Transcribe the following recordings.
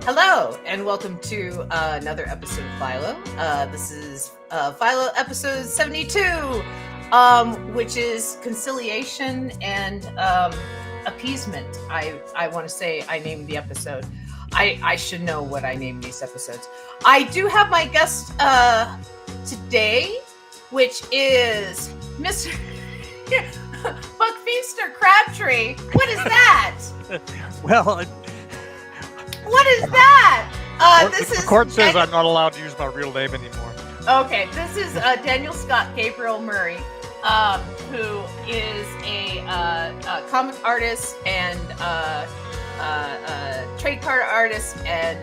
Hello, and welcome to another episode of Philo. This is Philo episode 72, which is Conciliation and Appeasement. I want to say I named the episode. I should know what I named these episodes. I do have my guest today, which is Mr. Buckfeaster Crabtree. What is that? Well, what is that? the court says I'm not allowed to use my real name anymore. Okay, this is Daniel Scott Gabriel Murray, who is a comic artist and trade card artist, and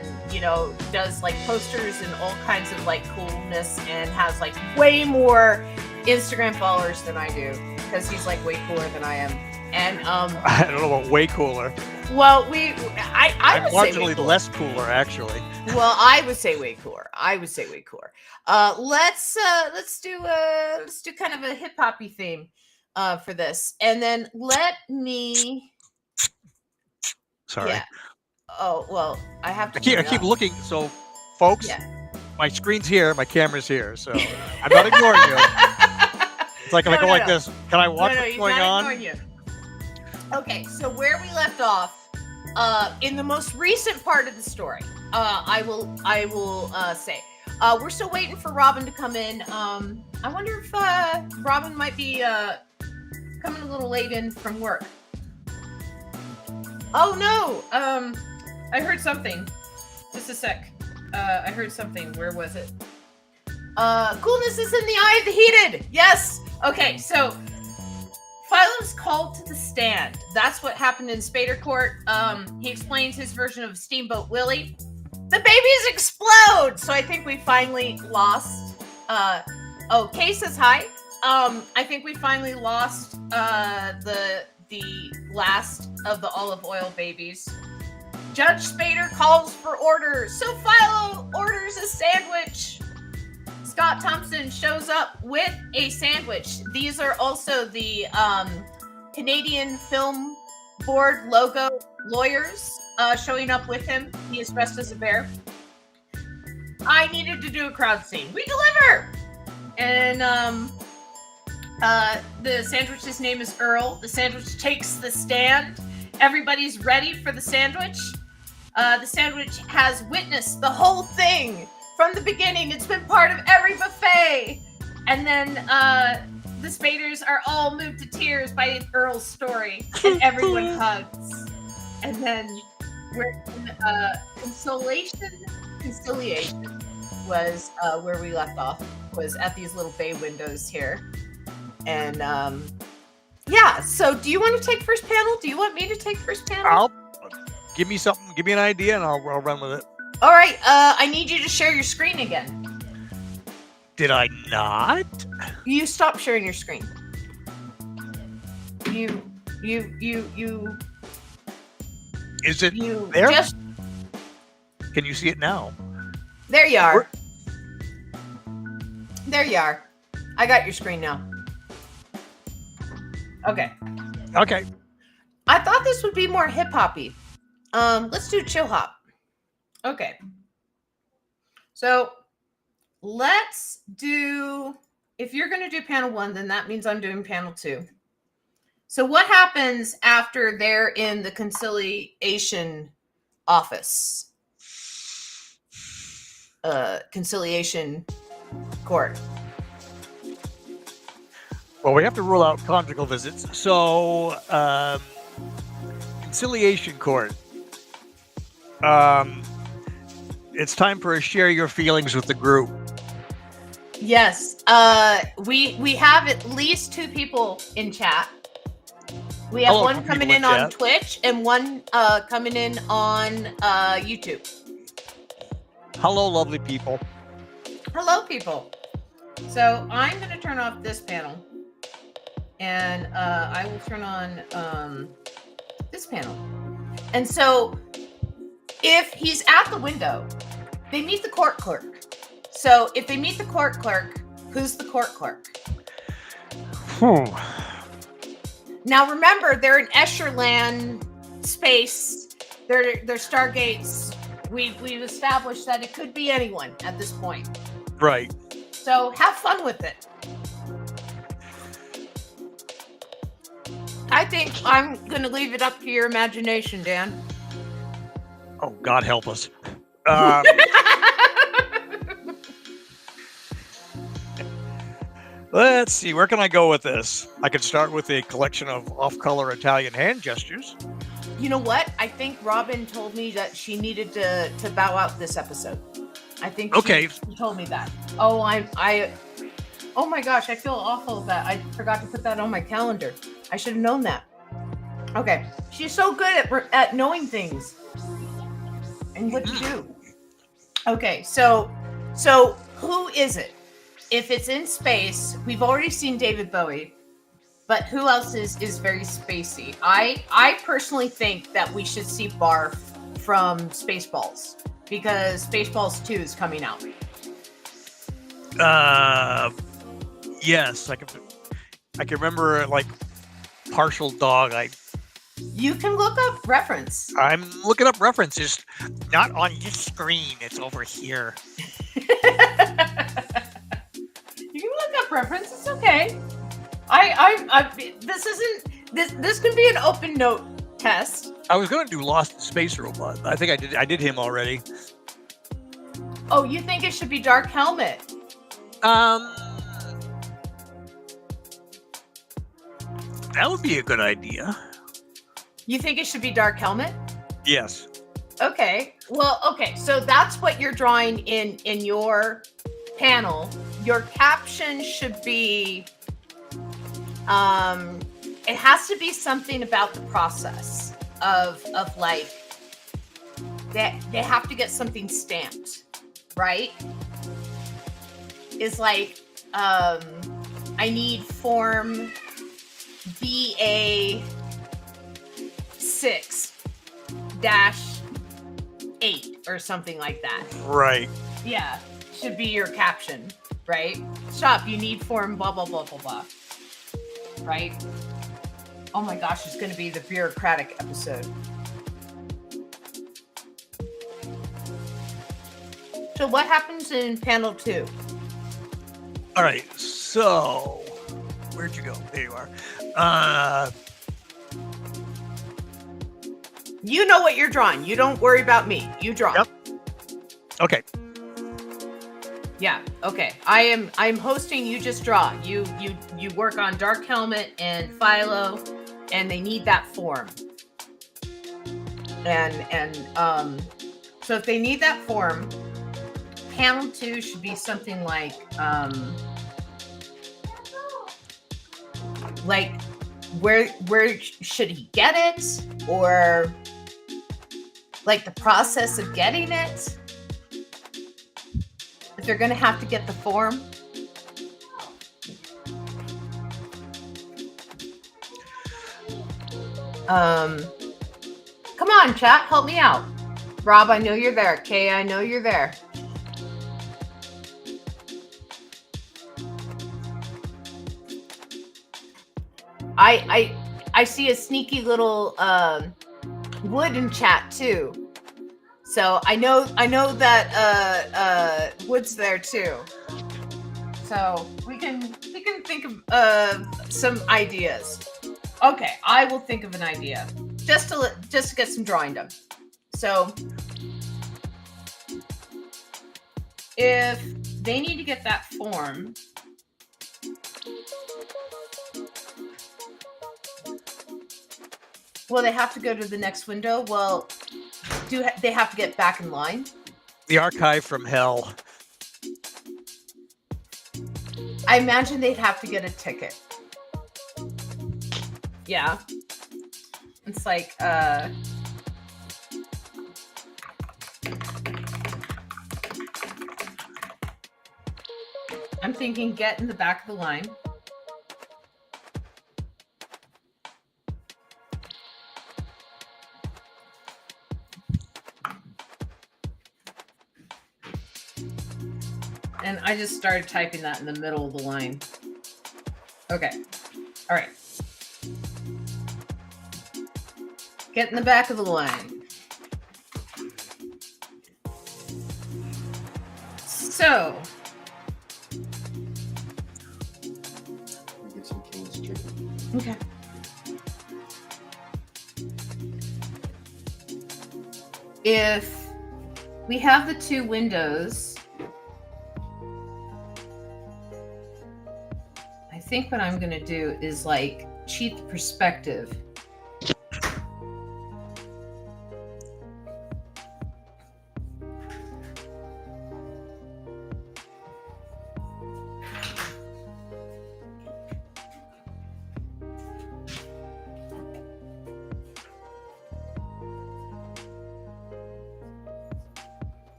does like posters and all kinds of like coolness, and has like way more Instagram followers than I do because he's like way cooler than I am. And I don't know what way cooler. Well, I'm marginally less cooler, actually. Well, I would say way cooler. Let's do kind of a hip hoppy theme for this, and then let me. Sorry. Yeah. Oh well, I have to. I keep looking. So, folks, my screen's here, my camera's here, so I'm not ignoring you. It's like if I go like this, can I watch what's going on? You. Okay, so where we left off, in the most recent part of the story, I will say, we're still waiting for Robin to come in. I wonder if Robin might be coming a little late in from work. Oh no, I heard something. Just a sec. I heard something. Where was it? Coolness is in the eye of the heated. Yes. Okay, so Philo's called to the stand. That's what happened in Spader Court. He explains his version of Steamboat Willie. The babies explode! So I think we finally lost. Kay says hi. I think we finally lost the last of the olive oil babies. Judge Spader calls for orders. So Philo orders a sandwich. Scott Thompson shows up with a sandwich. These are also the Canadian Film Board logo lawyers showing up with him. He is dressed as a bear. I needed to do a crowd scene. We deliver! And the sandwich's name is Earl. The sandwich takes the stand. Everybody's ready for the sandwich. The sandwich has witnessed the whole thing. From the beginning, it's been part of every buffet. And then the Spaders are all moved to tears by Earl's story, and everyone hugs. And then we're in Conciliation was where we left off, was at these little bay windows here. And so do you want to take first panel? Do you want me to take first panel? Give me something, give me an idea, and I'll run with it. All right, I need you to share your screen again. Did I not? You stop sharing your screen. You. Is it there? Can you see it now? There you are. There you are. I got your screen now. Okay. I thought this would be more hip-hoppy. Let's do chill hop. Okay, so let's do, if you're going to do panel 1, then that means I'm doing panel 2. So what happens after they're in the conciliation office? Conciliation court. Well, we have to rule out conjugal visits. So, conciliation court. It's time for a share your feelings with the group. Yes. We have at least 2 people in chat. We have one coming in on Twitch and one coming in on YouTube. Hello, lovely people. Hello, people. So I'm going to turn off this panel, and I will turn on this panel. And so if he's at the window, they meet the court clerk. So if they meet the court clerk, who's the court clerk? Now remember, they're in Escherland space. They're Stargates we've established that it could be anyone at this point. Right. So have fun with it. I think I'm going to leave it up to your imagination, Dan. Oh, God help us. Let's see. Where can I go with this? I could start with a collection of off-color Italian hand gestures. You know what? I think Robin told me that she needed to bow out this episode. I think she told me that. Oh, oh my gosh, I feel awful that I forgot to put that on my calendar. I should have known that. Okay. She's so good at knowing things and what to do. Okay, so who is it? If it's in space, we've already seen David Bowie, but who else is very spacey? I personally think that we should see Barf from Spaceballs, because Spaceballs 2 is coming out. Yes, I can remember like partial dog. You can look up reference. I'm looking up references, not on your screen. It's over here. You can look up reference. It's okay. This can be an open note test. I was going to do Lost in Space Robot. I think I did him already. Oh, you think it should be Dark Helmet? That would be a good idea. You think it should be Dark Helmet? Yes. Okay. Well, okay. So that's what you're drawing in your panel. Your caption should be, it has to be something about the process of like, they have to get something stamped, right? It's like, I need form BA 6-8 or something like that. Right. Yeah. Should be your caption, right? Shop, you need form blah, blah, blah, blah, blah. Right? Oh my gosh, it's going to be the bureaucratic episode. So what happens in panel 2? All right. So where'd you go? There you are. You know what you're drawing. You don't worry about me. You draw. Yep. Okay. Yeah. Okay. I'm hosting. You just draw. You work on Dark Helmet and Philo, and they need that form. And so if they need that form, panel 2 should be something like where should he get it, or like the process of getting it. If they're going to have to get the form. Come on, chat, help me out. Rob, I know you're there. Kay, I know you're there. I see a sneaky little Wood in chat too. So I know that Wood's there too. So we can think of some ideas. Okay, I will think of an idea just to get some drawing done. So if they need to get that form, well, they have to go to the next window. Well, do they have to get back in line? The archive from hell. I imagine they'd have to get a ticket. Yeah. It's like, I'm thinking get in the back of the line. And I just started typing that in the middle of the line. Okay. All right. Get in the back of the line. So. We get some King's chicken. Okay. If we have the two windows, I think what I'm going to do is like cheat the perspective.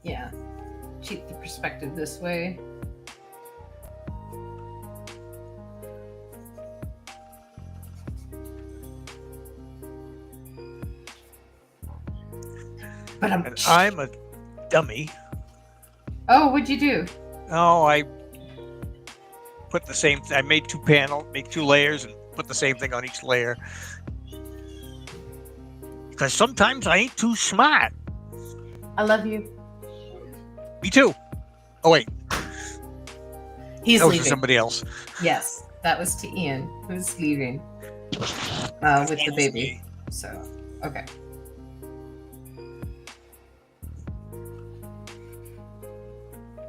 Yeah, cheat the perspective this way. But I'm a dummy. Oh, what'd you do? Oh, I put the same. I made make two layers, and put the same thing on each layer. Because sometimes I ain't too smart. I love you. Me too. Oh wait, he's that was leaving. for somebody else. Yes, that was to Ian, who's leaving with the baby. So, okay.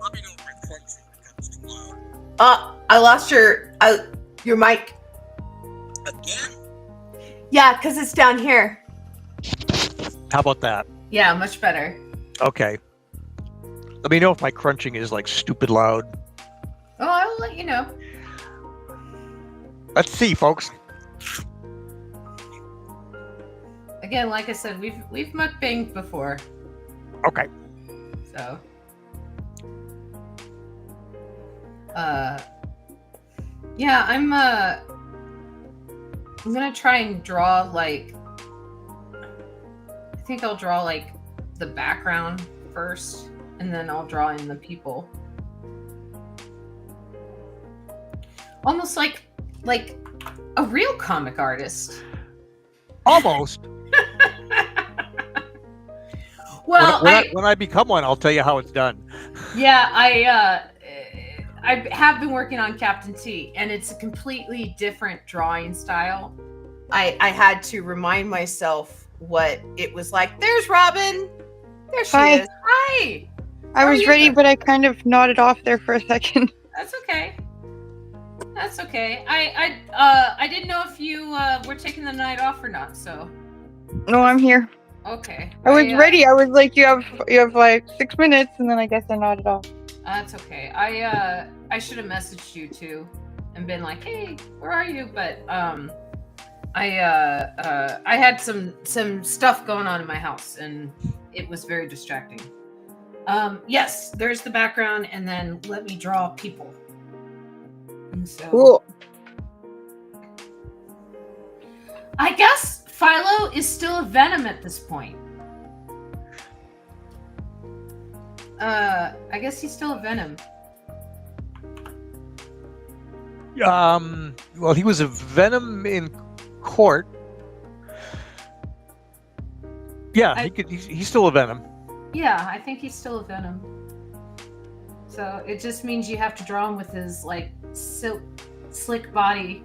Let me know if my function becomes too loud. I lost your mic. Again? Yeah, because it's down here. How about that? Yeah, much better. Okay. Let me know if my crunching is like stupid loud. Oh, I'll let you know. Let's see, folks. Again, like I said, we've mukbanged before. Okay. So. Yeah, I'm gonna try and draw like. I think I'll draw like the background first, and then I'll draw in the people. Almost like a real comic artist. Almost. Well, when I become one, I'll tell you how it's done. Yeah, I have been working on Captain T, and it's a completely different drawing style. I had to remind myself what it was like. There's Robin. There she Hi. is. Hi. I was ready, doing? but I kind of nodded off there for a second. That's okay. That's okay. I didn't know if you were taking the night off or not. So. No, I'm here. Okay. I was ready. I was like, you have like 6 minutes, and then I guess I nodded off. That's okay. I should have messaged you too, and been like, hey, where are you? But I had some stuff going on in my house, and it was very distracting. Yes, there's the background, and then let me draw people. And so, Cool. I guess Philo is still a Venom at this point. I guess he's still a Venom. Well, he was a Venom in court. Yeah, he's still a Venom. Yeah, I think he's still a Venom. So it just means you have to draw him with his like slick body.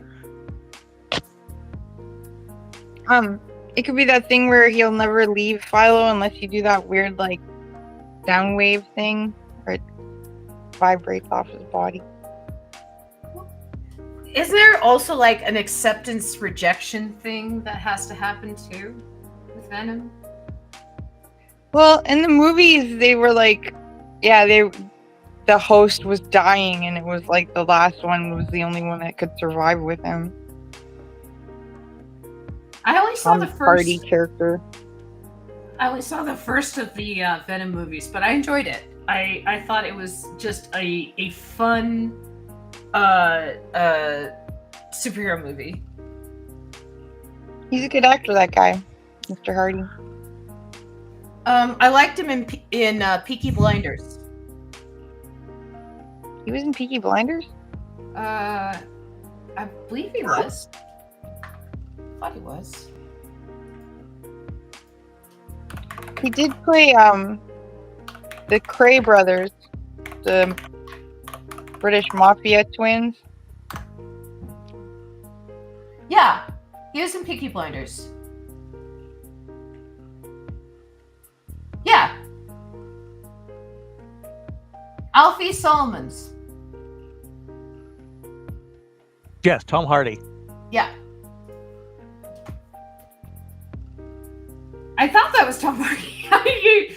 It could be that thing where he'll never leave Philo unless you do that weird like downwave thing, where it vibrates off his body. Is there also like an acceptance rejection thing that has to happen too with Venom? Well, in the movies, they were like, the host was dying, and it was like the last one was the only one that could survive with him. I only saw the first party character. I only saw the first of the Venom movies, but I enjoyed it. I thought it was just a fun superhero movie. He's a good actor, that guy, Mr. Hardy. I liked him in Peaky Blinders. He was in Peaky Blinders? I believe he was. I thought he was. He did play the Cray brothers the British Mafia twins. Yeah, he was in Peaky Blinders. Yeah. Alfie Solomons. Yes, Tom Hardy. Yeah. I thought that was Tom Hardy.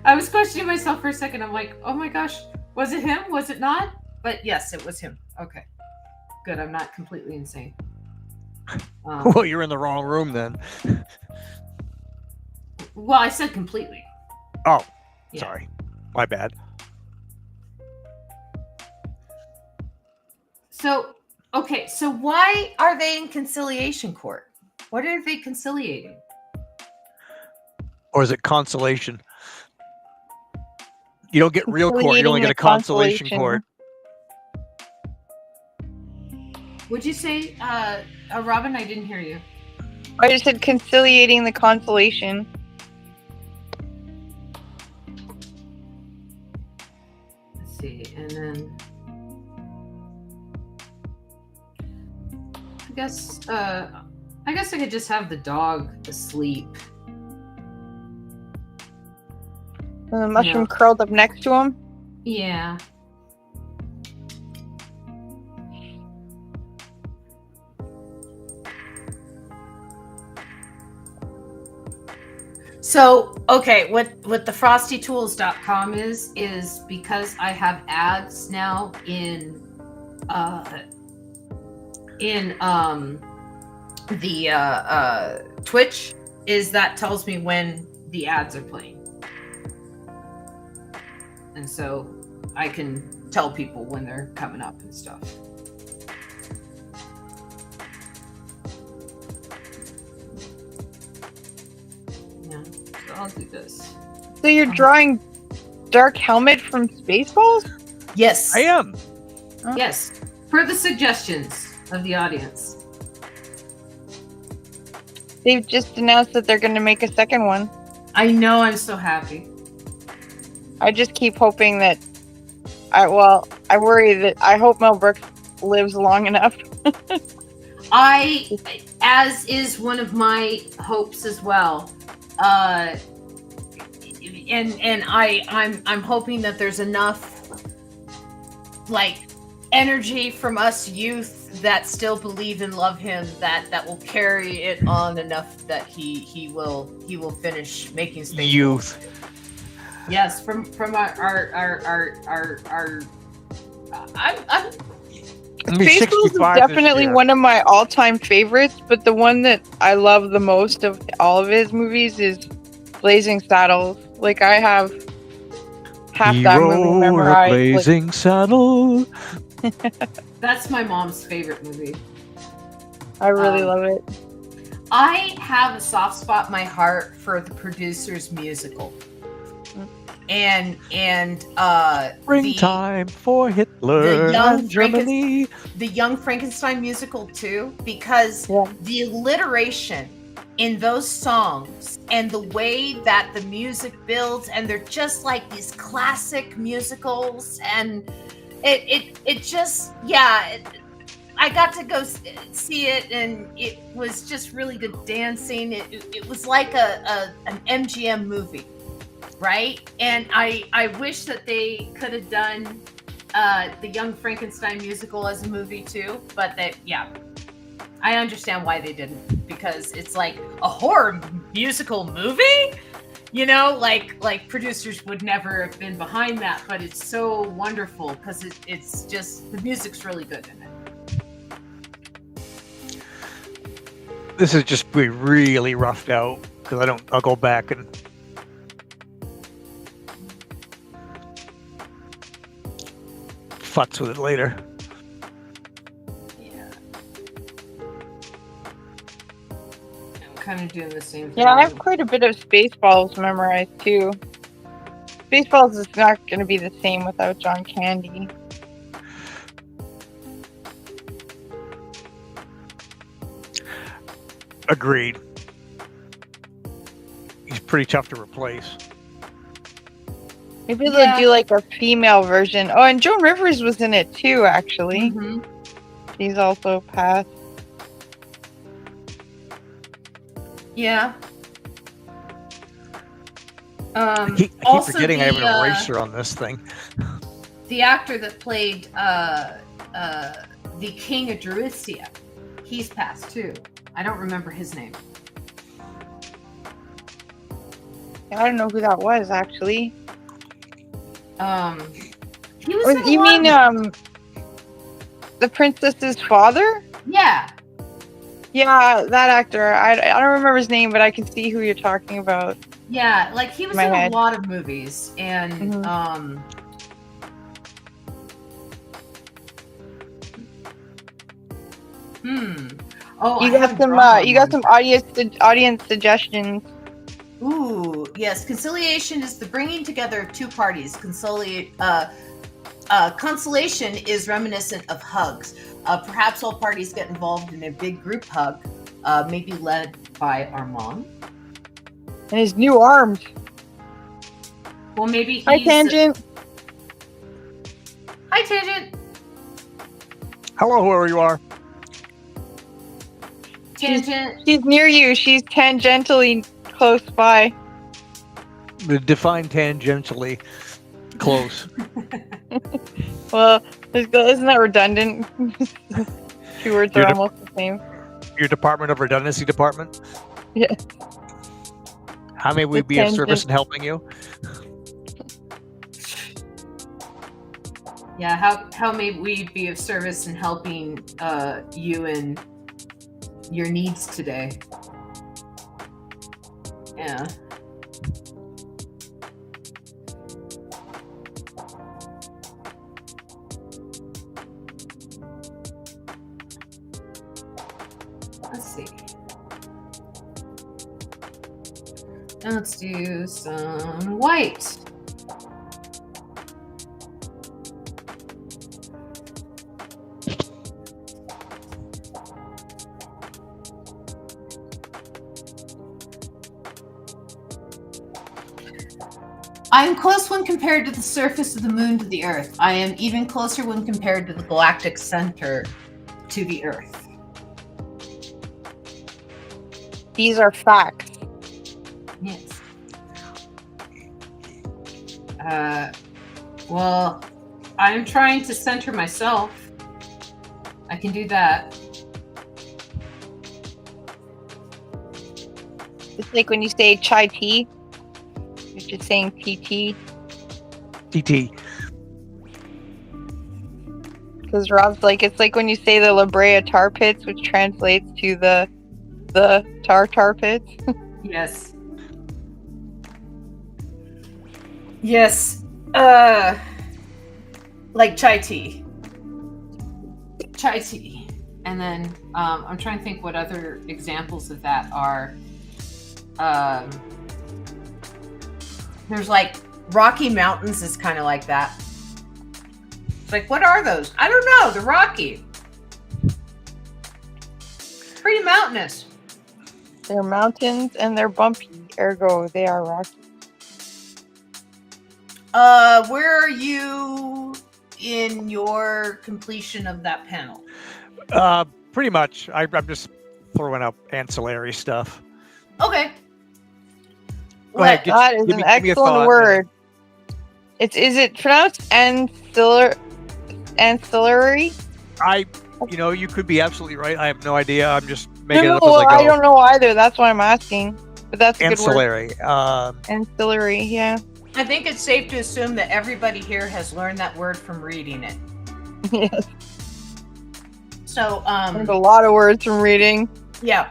I was questioning myself for a second. I'm like, oh my gosh, was it him? Was it not? But yes, it was him. Okay. Good. I'm not completely insane. Well, you're in the wrong room then. Well, I said completely. Oh, Yeah. sorry. My bad. So, okay. So why are they in conciliation court? What are they conciliating? Or is it consolation? You don't get real court. You only get a consolation court. Would you say, Robin? I didn't hear you. I just said conciliating the consolation. Let's see, and then I guess I could just have the dog asleep. And the mushroom curled up next to him. Yeah. So, okay, what the frostytools.com is because I have ads now in the Twitch, is that tells me when the ads are playing. And so I can tell people when they're coming up and stuff. Yeah, so I'll do this. So you're drawing Dark Helmet from Spaceballs? Yes. I am. Oh. Yes. Per the suggestions of the audience. They've just announced that they're going to make a second one. I know, I'm so happy. I just keep hoping that I worry that I hope Mel Brooks lives long enough. As is one of my hopes as well. I'm hoping that there's enough like energy from us youth that still believe and love him that will carry it on enough that he will finish making space. Youth. Yes, from our I'm Spaceballs is definitely one of my all-time favorites, but the one that I love the most of all of his movies is Blazing Saddles. Like, I have half that movie memorized. Blazing Saddle. That's my mom's favorite movie. I really love it. I have a soft spot in my heart for the Producers musical. And Springtime for Hitler and Germany. The Young Frankenstein musical too, because the alliteration in those songs and the way that the music builds, and they're just like these classic musicals, and it just I got to go see it, and it was just really good dancing. It was like an MGM movie. Right? And I wish that they could have done the Young Frankenstein musical as a movie too, but I understand why they didn't, because it's like a horror musical movie, you know, like producers would never have been behind that, but it's so wonderful because it's just, the music's really good in it. This is just be really roughed out because I'll go back and futz with it later. Yeah. I'm kind of doing the same thing. Yeah, I have quite a bit of Spaceballs memorized too. Spaceballs is not going to be the same without John Candy. Agreed. He's pretty tough to replace. Maybe they'll do like a female version. Oh, and Joan Rivers was in it too, actually. Mm-hmm. She's also passed. Yeah. I keep forgetting I have an eraser on this thing. The actor that played the King of Druisia, he's passed too. I don't remember his name. I don't know who that was actually. He was. You mean the princess's father? Yeah. Yeah, that actor. I don't remember his name, but I can see who you're talking about. Yeah, like he was in a lot of movies, and Oh, you got some audience suggestions. Ooh, yes. Conciliation is the bringing together of two parties. Consolation is reminiscent of hugs. Perhaps all parties get involved in a big group hug, maybe led by Armand. And his new arms. Well, maybe he's... Hi, Tangent. Hi, Tangent. Hello, whoever you are. Tangent. She's near you. She's tangentially close by. Define tangentially close. Well, isn't that redundant? Two words are almost the same. Your Department of Redundancy Department? Yes. How may we be of service in helping you? Yeah, how may we be of service in helping you and your needs today? Yeah. Let's see. Now let's do some white. I am close when compared to the surface of the moon to the Earth. I am even closer when compared to the galactic center to the Earth. These are facts. Yes. Well, I'm trying to center myself. I can do that. It's like when you say chai tea. You're just saying TT. TT. Because Rob's like, it's like when you say the La Brea tar pits, which translates to the tar pits. Yes. Yes. Like chai tea. Chai tea. And then I'm trying to think what other examples of that are. There's like Rocky Mountains is kind of like that. It's like, what are those? I don't know. They're rocky. Pretty mountainous. They're mountains and they're bumpy. Ergo, they are rocky. Where are you in your completion of that panel? Pretty much. I'm just throwing up ancillary stuff. Okay. Go ahead. That is an excellent word. Is it pronounced ancillary? You could be absolutely right. I have no idea. I'm just making it up No, as I go. I don't know either. That's why I'm asking. But that's a ancillary. Good word. Ancillary, yeah. I think it's safe to assume that everybody here has learned that word from reading it. Yes. So, There's a lot of words from reading. Yeah.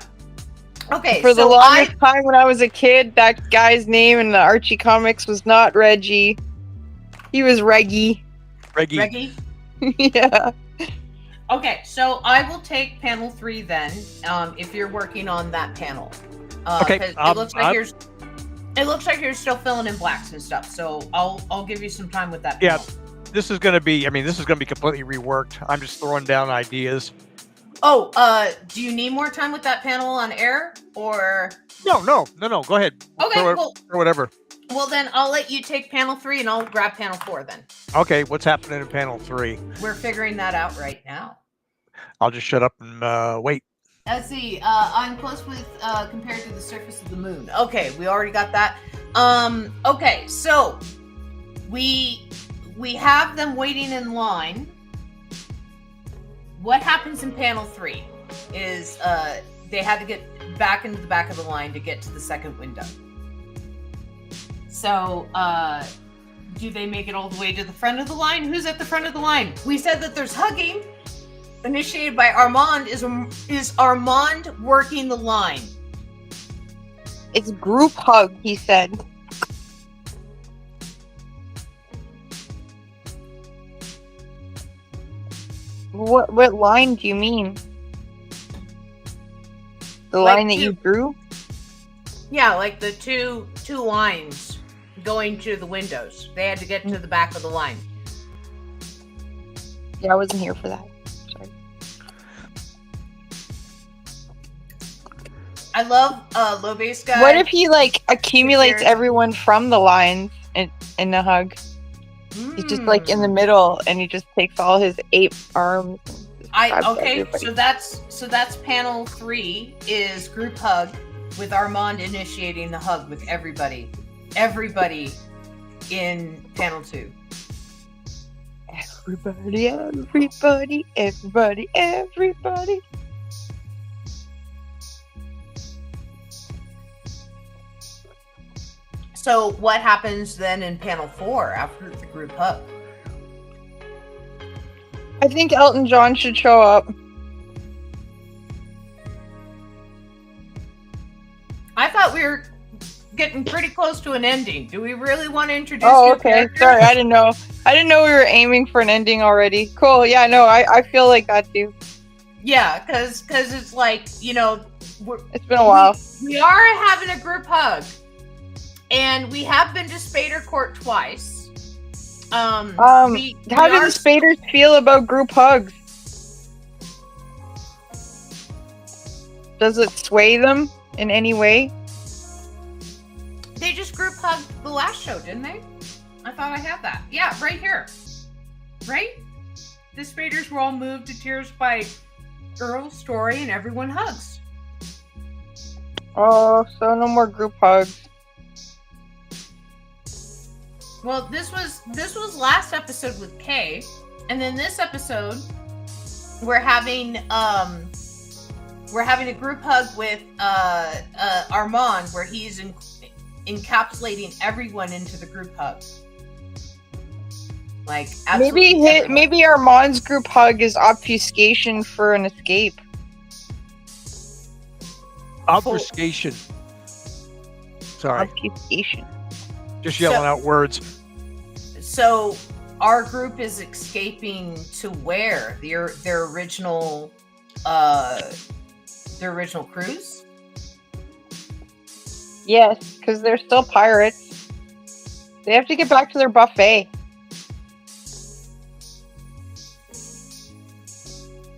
Okay. For the longest time when I was a kid, that guy's name in the Archie comics was not Reggie. He was Reggie. Reggie? Yeah. Okay, so I will take panel 3 then, if you're working on that panel. Okay. It looks like you're still filling in blacks and stuff, so I'll give you some time with that panel. Yeah. This is going to be completely reworked. I'm just throwing down ideas. Oh, do you need more time with that panel on air, or? No. Go ahead. Okay, or whatever. Well, then I'll let you take panel 3 and I'll grab panel 4 then. Okay, what's happening in panel 3? We're figuring that out right now. I'll just shut up and wait. Let's see. I'm close with compared to the surface of the moon. Okay, we already got that. Okay, so we have them waiting in line. What happens in panel 3 is they had to get back into the back of the line to get to the second window. So, do they make it all the way to the front of the line? Who's at the front of the line? We said that there's hugging, initiated by Armand. Is Armand working the line? It's group hug, he said. What line do you mean? The line that you drew? Yeah, like the two lines going to the windows. They had to get to the back of the line. Yeah, I wasn't here for that. Sorry. I love low base guy. What if he like accumulates everyone from the lines in the hug? He's just like in the middle, and he just takes all his 8 arms. Okay, so that's panel 3 is group hug with Armand initiating the hug with everybody in panel 2. Everybody. So what happens then in panel 4 after the group hug? I think Elton John should show up. I thought we were getting pretty close to an ending. Do we really want to introduce? Oh, okay. Sorry, I didn't know. I didn't know we were aiming for an ending already. Cool. Yeah, no, I feel like that too. Yeah, because it's like, you know, it's been a while. We are having a group hug, and we have been to Spader Court twice. How do the Spaders feel about group hugs? Does it sway them in any way? They just group hugged the last show, didn't they? I thought I had that. Yeah, right here. Right? The Spaders were all moved to tears by Earl's story, and everyone hugs. Oh, so no more group hugs. Well, this was last episode with Kay, and then this episode we're having a group hug with Armand, where he's encapsulating everyone into the group hug. Like maybe Armand's group hug is obfuscation for an escape. Obfuscation. Sorry. Obfuscation. Just yelling out words. So our group is escaping to where? Their original cruise? Yes, because they're still pirates. They have to get back to their buffet.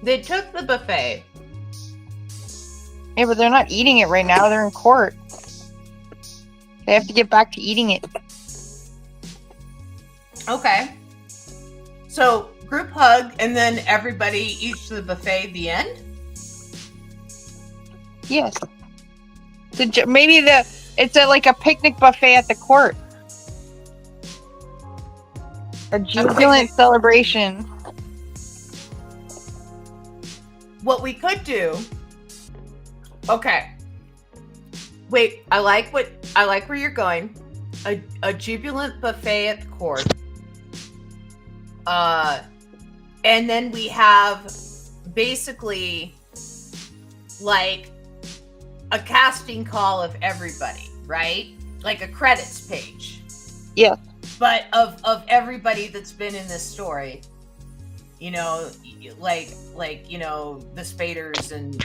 They took the buffet. Yeah, but they're not eating it right now. They're in court. They have to get back to eating it. Okay. So, group hug, and then everybody eats the buffet at the end? Yes. Maybe it's like a picnic buffet at the court. A jubilant celebration. What we could do... Okay. Wait, I like where you're going. A jubilant buffet at the court. And then we have basically like a casting call of everybody, right? Like a credits page. Yeah. But of everybody that's been in this story. You know, like you know, the Spaders and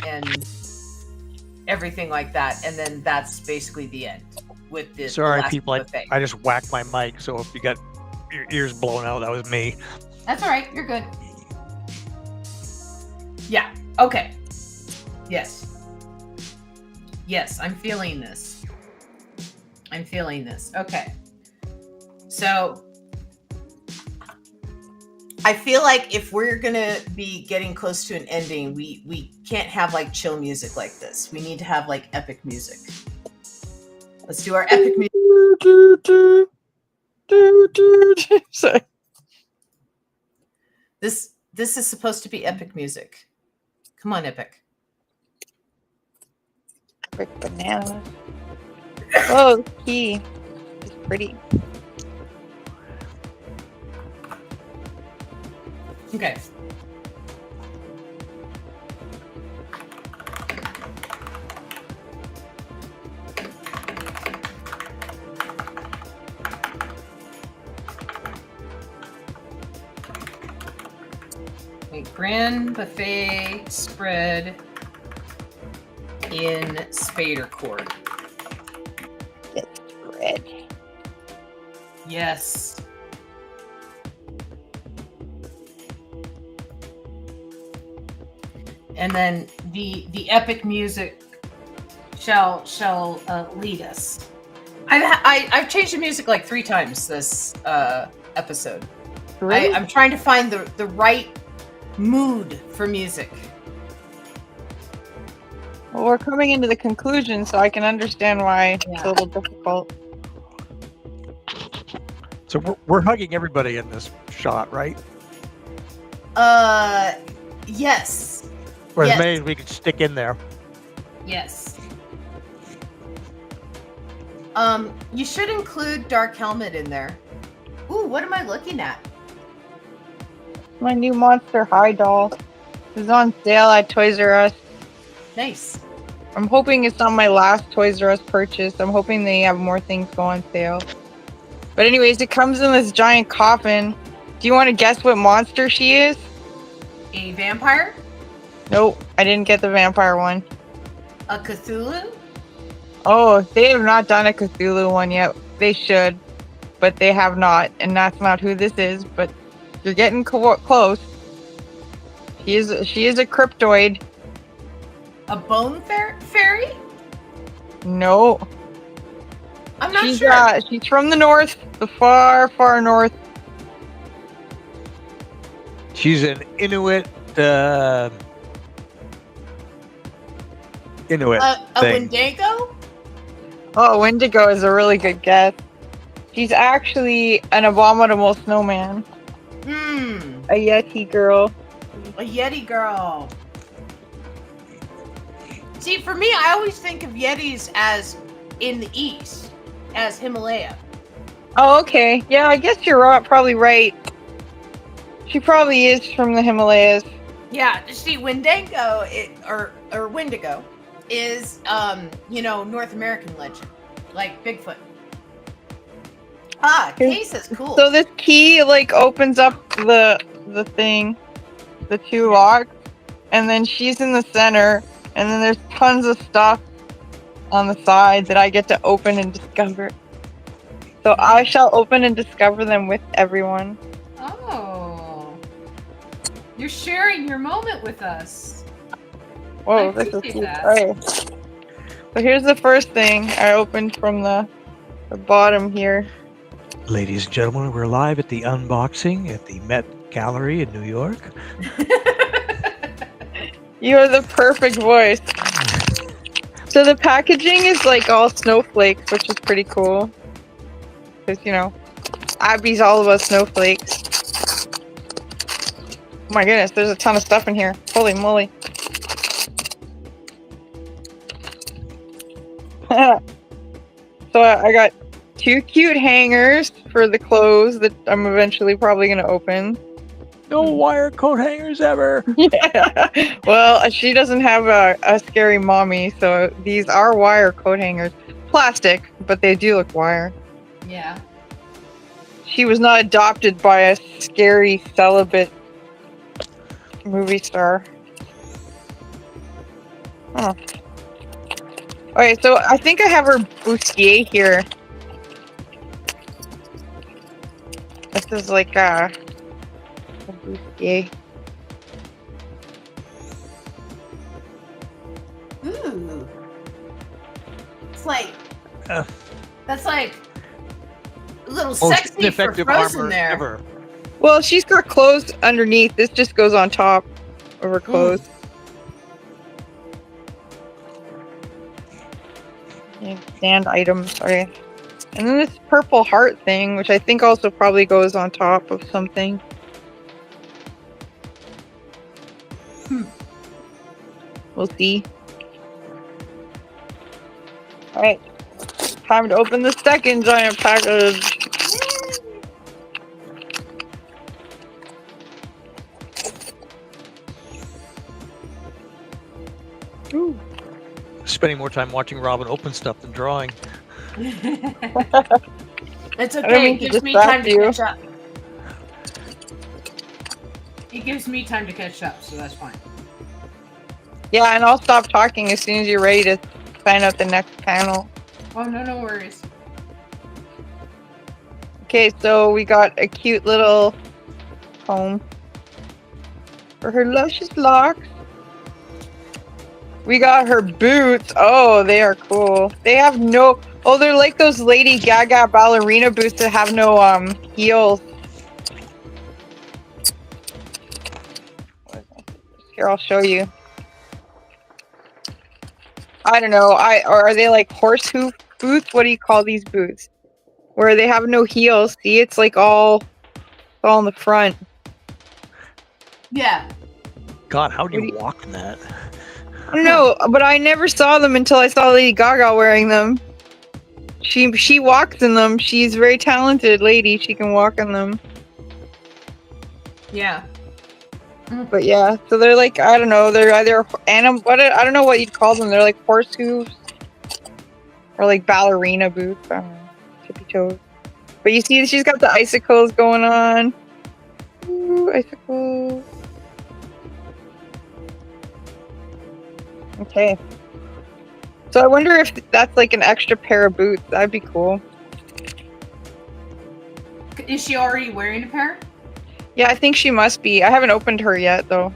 everything like that, and then that's basically the end with this. Sorry, people, I just whacked my mic, so if you got your ears blown out, that was me. That's all right. You're good. Yeah. Okay. Yes. Yes, I'm feeling this. I'm feeling this. Okay. So I feel like if we're gonna be getting close to an ending, we can't have like chill music like this. We need to have like epic music. Let's do our epic music. Sorry. This is supposed to be epic music. Come on, epic. Epic banana. Oh, key. It's pretty. Okay. Wait, grand buffet spread in Spader Court. It's spread. Yes. And then the epic music shall lead us. I've changed the music like 3 times this episode. Really? I'm trying to find the right mood for music. Well, we're coming into the conclusion, so I can understand why it's a little difficult. So we're hugging everybody in this shot, right? Yes. Or as Yes. many as we could stick in there. Yes. You should include Dark Helmet in there. Ooh, what am I looking at? My new Monster High doll is on sale at Toys R Us. Nice. I'm hoping it's not my last Toys R Us purchase. I'm hoping they have more things go on sale. But anyways, it comes in this giant coffin. Do you want to guess what monster she is? A vampire? Nope, I didn't get the vampire one. A Cthulhu? Oh, they have not done a Cthulhu one yet. They should, but they have not, and that's not who this is. But you're getting close. She is a cryptoid. A bone fairy? No. I'm not She's, sure. She's from the north, the far, far north. She's an Inuit. Inuit A thing. Wendigo? Oh, Wendigo is a really good guess. She's actually an abominable snowman. A Yeti girl. A Yeti girl. See, for me, I always think of Yetis as in the east, as Himalaya. Oh, okay. Yeah, I guess you're probably right. She probably is from the Himalayas. Yeah, see, Wendigo, or Wendigo, is North American legend, like Bigfoot. Case is cool. So this key like opens up the thing, the 2 locks, and then she's in the center, and then there's tons of stuff on the side that I get to open and discover. So I shall open and discover them with everyone. Oh, you're sharing your moment with us. Whoa, I this is appreciate cute. that. Alright. So here's the first thing I opened from the bottom here. Ladies and gentlemen, we're live at the unboxing at the Met Gallery in New York. You are the perfect voice. So the packaging is like all snowflakes, which is pretty cool. Because, Abby's all about snowflakes. Oh my goodness, there's a ton of stuff in here. Holy moly. So I got 2 cute hangers for the clothes that I'm eventually probably going to open. No wire coat hangers ever. Yeah. Well, she doesn't have a scary mommy, so these are wire coat hangers. Plastic, but they do look wire. Yeah. She was not adopted by a scary celibate movie star. Huh. Okay, so I think I have her bustier here. This is like a bustier. Ooh. It's like That's like a little Most sexy for ineffective Frozen armor there. ever. Well, she's got clothes underneath. This just goes on top of her clothes. Yeah, stand items, sorry. And then this purple heart thing, which I think also probably goes on top of something. We'll see. Alright. Time to open the second giant package. Ooh. Spending more time watching Robin open stuff than drawing. It's okay. It gives me time to catch up. It gives me time to catch up, so that's fine. Yeah, and I'll stop talking as soon as you're ready to sign up the next panel. Oh, no worries. Okay, so we got a cute little comb for her luscious locks. We got her boots. Oh, they are cool. They have no... Oh, they're like those Lady Gaga ballerina boots that have no heels. Here, I'll show you. I don't know. Or are they like horse hoof boots? What do you call these boots? Where they have no heels. See, it's like all in the front. Yeah. God, how do you walk in that? I don't know, but I never saw them until I saw Lady Gaga wearing them. She walks in them. She's a very talented lady. She can walk in them. Yeah. But yeah, so they're like, I don't know, they're either I don't know what you'd call them. They're like horse hooves or like ballerina boots. I don't know, tippy toes. But you see, she's got the icicles going on. Ooh, icicles. Okay. So I wonder if that's like an extra pair of boots. That'd be cool. Is she already wearing a pair? Yeah, I think she must be. I haven't opened her yet though.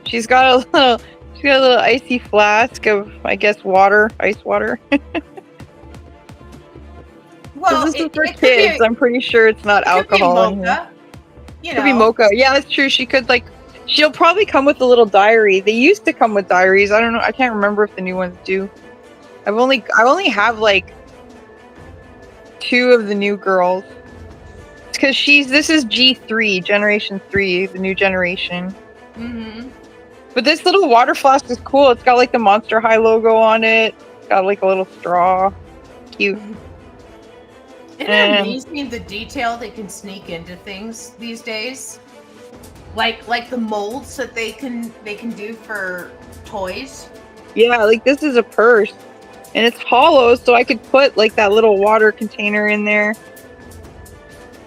She's got a little icy flask of, I guess, water, ice water. Well, this is for kids. I'm pretty sure it's not alcohol. Could be mocha. You know. Could be mocha. Yeah, that's true. She could like. She'll probably come with a little diary. They used to come with diaries. I don't know. I can't remember if the new ones do. I only have like 2 of the new girls. It's because this is G3, Generation 3, the new generation. Mm-hmm. But this little water flask is cool. It's got like the Monster High logo on it. It's got like a little straw. Cute. Isn't it amazing the detail they can sneak into things these days? Like the molds that they can do for toys. Yeah, like this is a purse. And it's hollow, so I could put like that little water container in there.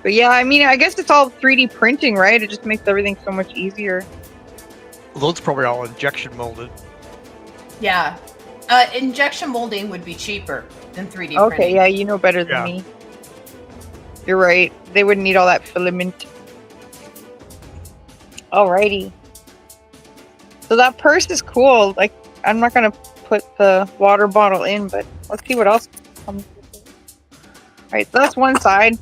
But yeah, I mean, I guess it's all 3D printing, right? It just makes everything so much easier. Well, those probably all injection molded. Yeah. Injection molding would be cheaper than 3D printing. Okay, yeah, you know better than me. You're right. They wouldn't need all that filament. Alrighty. So that purse is cool. Like, I'm not gonna put the water bottle in, but let's see what else comes with it. Alright, so that's one side.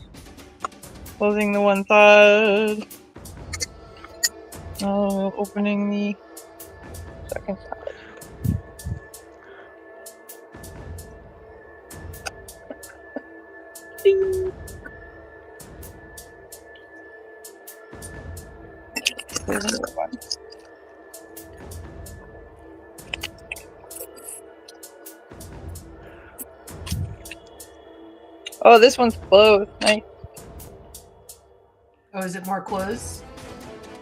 Closing the one side. Oh, opening the second side. Ding. There's another one. Oh, this one's closed. Nice. Oh, is it more clothes?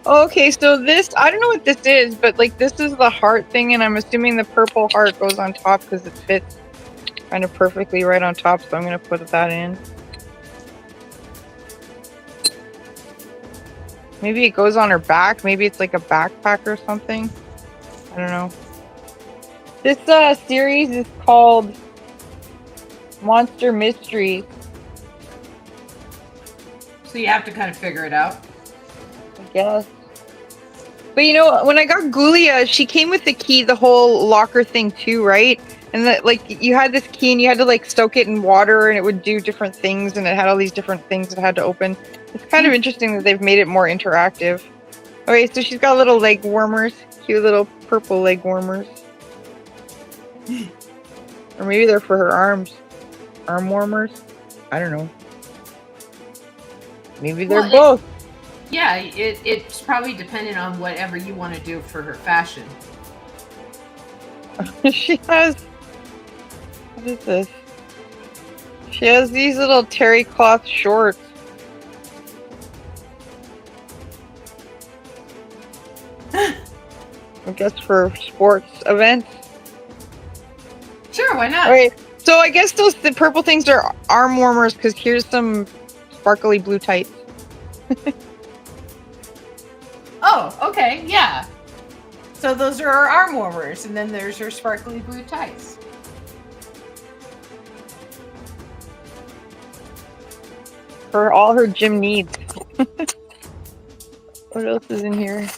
Okay, so this, I don't know what this is, but like this is the heart thing, and I'm assuming the purple heart goes on top because it fits kind of perfectly right on top, so I'm going to put that in. Maybe it goes on her back. Maybe it's like a backpack or something. I don't know. This series is called Monster Mysteries. So you have to kind of figure it out. I guess. But you know, when I got Ghoulia, she came with the key, the whole locker thing too, right? And that, like, you had this key and you had to, like, soak it in water and it would do different things and it had all these different things it had to open. It's kind of interesting that they've made it more interactive. Okay, so she's got little leg warmers. Cute little purple leg warmers. Or maybe they're for her arms. Arm warmers? I don't know. Maybe they're both. Yeah, it's probably dependent on whatever you want to do for her fashion. She has... What is this? She has these little terry cloth shorts. I guess for sports events. Sure, why not? Alright, so I guess the purple things are arm warmers because here's some sparkly blue tights. Oh, okay, yeah. So those are our arm warmers, and then there's your sparkly blue tights. For all her gym needs. What else is in here?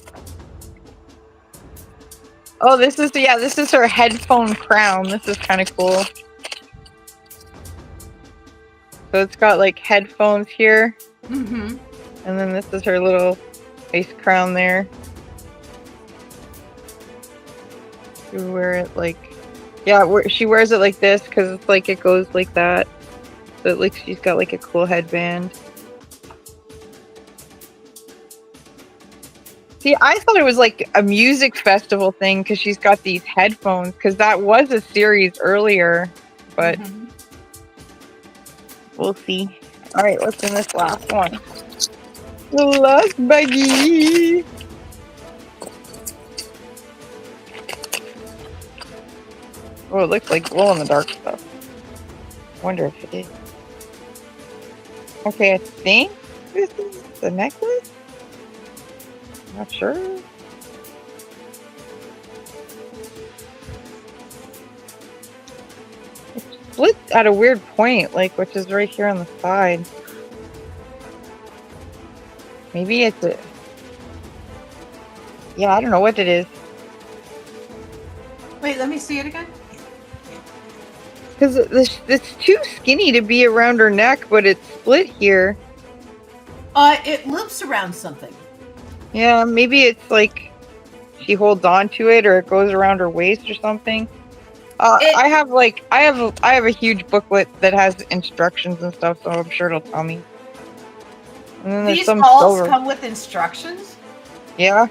Oh, this is her headphone crown. This is kind of cool. So it's got like headphones here. Mm-hmm. And then this is her little face crown there. You wear it like... Yeah, she wears it like this because it's like it goes like that. So it looks she's got like a cool headband. See, I thought it was like a music festival thing because she's got these headphones because that was a series earlier, but we'll see. All right, what's in this last one? The last baggie. Oh, it looks like glow in the dark stuff. Wonder if it is. Okay, I think this is the necklace. Not sure. It's split at a weird point, like, which is right here on the side. Maybe it's a... Yeah, I don't know what it is. Wait, let me see it again. Because it's too skinny to be around her neck, but it's split here. It loops around something. Yeah, maybe it's like she holds on to it, or it goes around her waist or something. I have a huge booklet that has instructions and stuff, so I'm sure it'll tell me. And then there's These some balls silver. come with instructions? Yeah.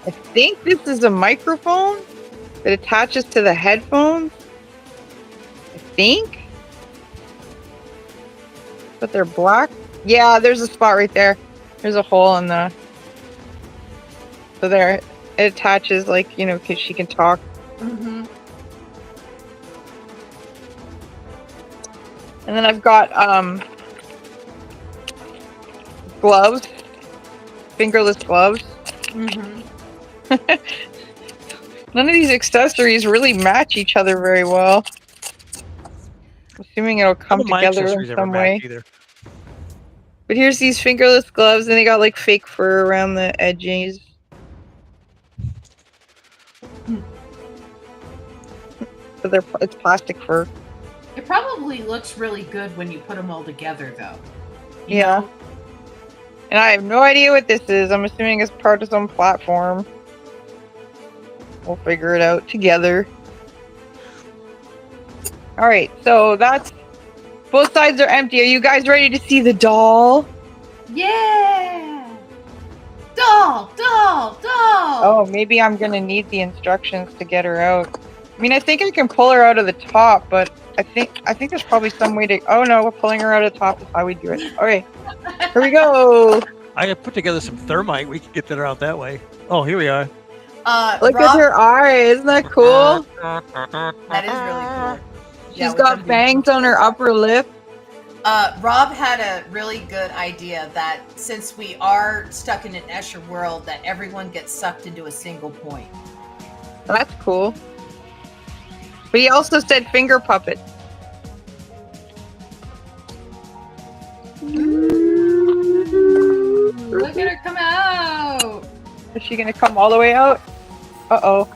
I think this is a microphone that attaches to the headphones. I think. But they're black. Yeah, there's a spot right there. There's a hole in the... So there, it attaches, like, you know, because she can talk. Mm-hmm. And then I've got, gloves. Fingerless gloves. Mm-hmm. None of these accessories really match each other very well. Assuming it'll come together in some way. But here's these fingerless gloves, and they got like fake fur around the edges. But it's plastic fur. It probably looks really good when you put them all together, though. Yeah. And I have no idea what this is. I'm assuming it's part of some platform. We'll figure it out together. Alright, so that's... Both sides are empty. Are you guys ready to see the doll? Yeah! Doll! Doll! Doll! Oh, maybe I'm gonna need the instructions to get her out. I mean, I think I can pull her out of the top, but I think there's probably some way to... Oh no, pulling her out of the top is how we do it. Okay, here we go! I have put together some thermite. We can get that out that way. Oh, here we are. Look at her eye. Isn't that cool? That is really cool. She's got bangs on her upper lip. Rob had a really good idea that since we are stuck in an Escher world, that everyone gets sucked into a single point. That's cool. But he also said finger puppet. Look at her come out! Is she gonna come all the way out? Uh-oh.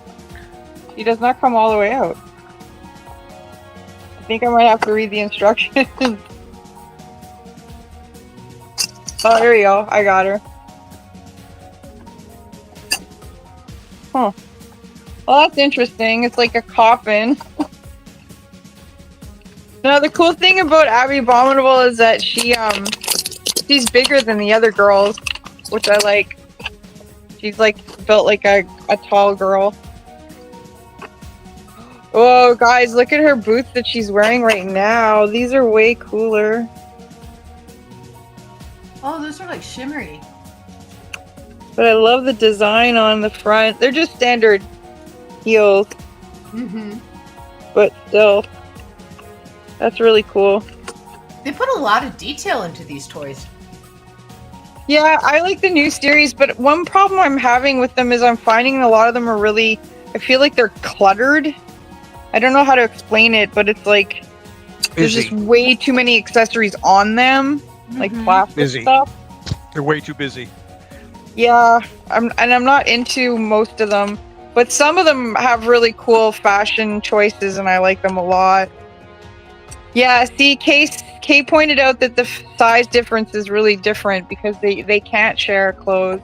She does not come all the way out. I think I might have to read the instructions. Oh, there we go. I got her. Huh. Well, that's interesting. It's like a coffin. Now, the cool thing about Abby Abominable is that she's bigger than the other girls, which I like. She's like built like a tall girl. Whoa, guys, look at her boots that she's wearing right now. These are way cooler. Oh, those are like shimmery. But I love the design on the front. They're just standard heels. Mm-hmm. But still, that's really cool. They put a lot of detail into these toys. Yeah, I like the new series, but one problem I'm having with them is I'm finding a lot of them are really, I feel like they're cluttered. I don't know how to explain it, but it's like there's just way too many accessories on them, like plastic stuff. They're way too busy. Yeah, I'm not into most of them, but some of them have really cool fashion choices, and I like them a lot. Yeah, see, Kay pointed out that the size difference is really different because they can't share clothes.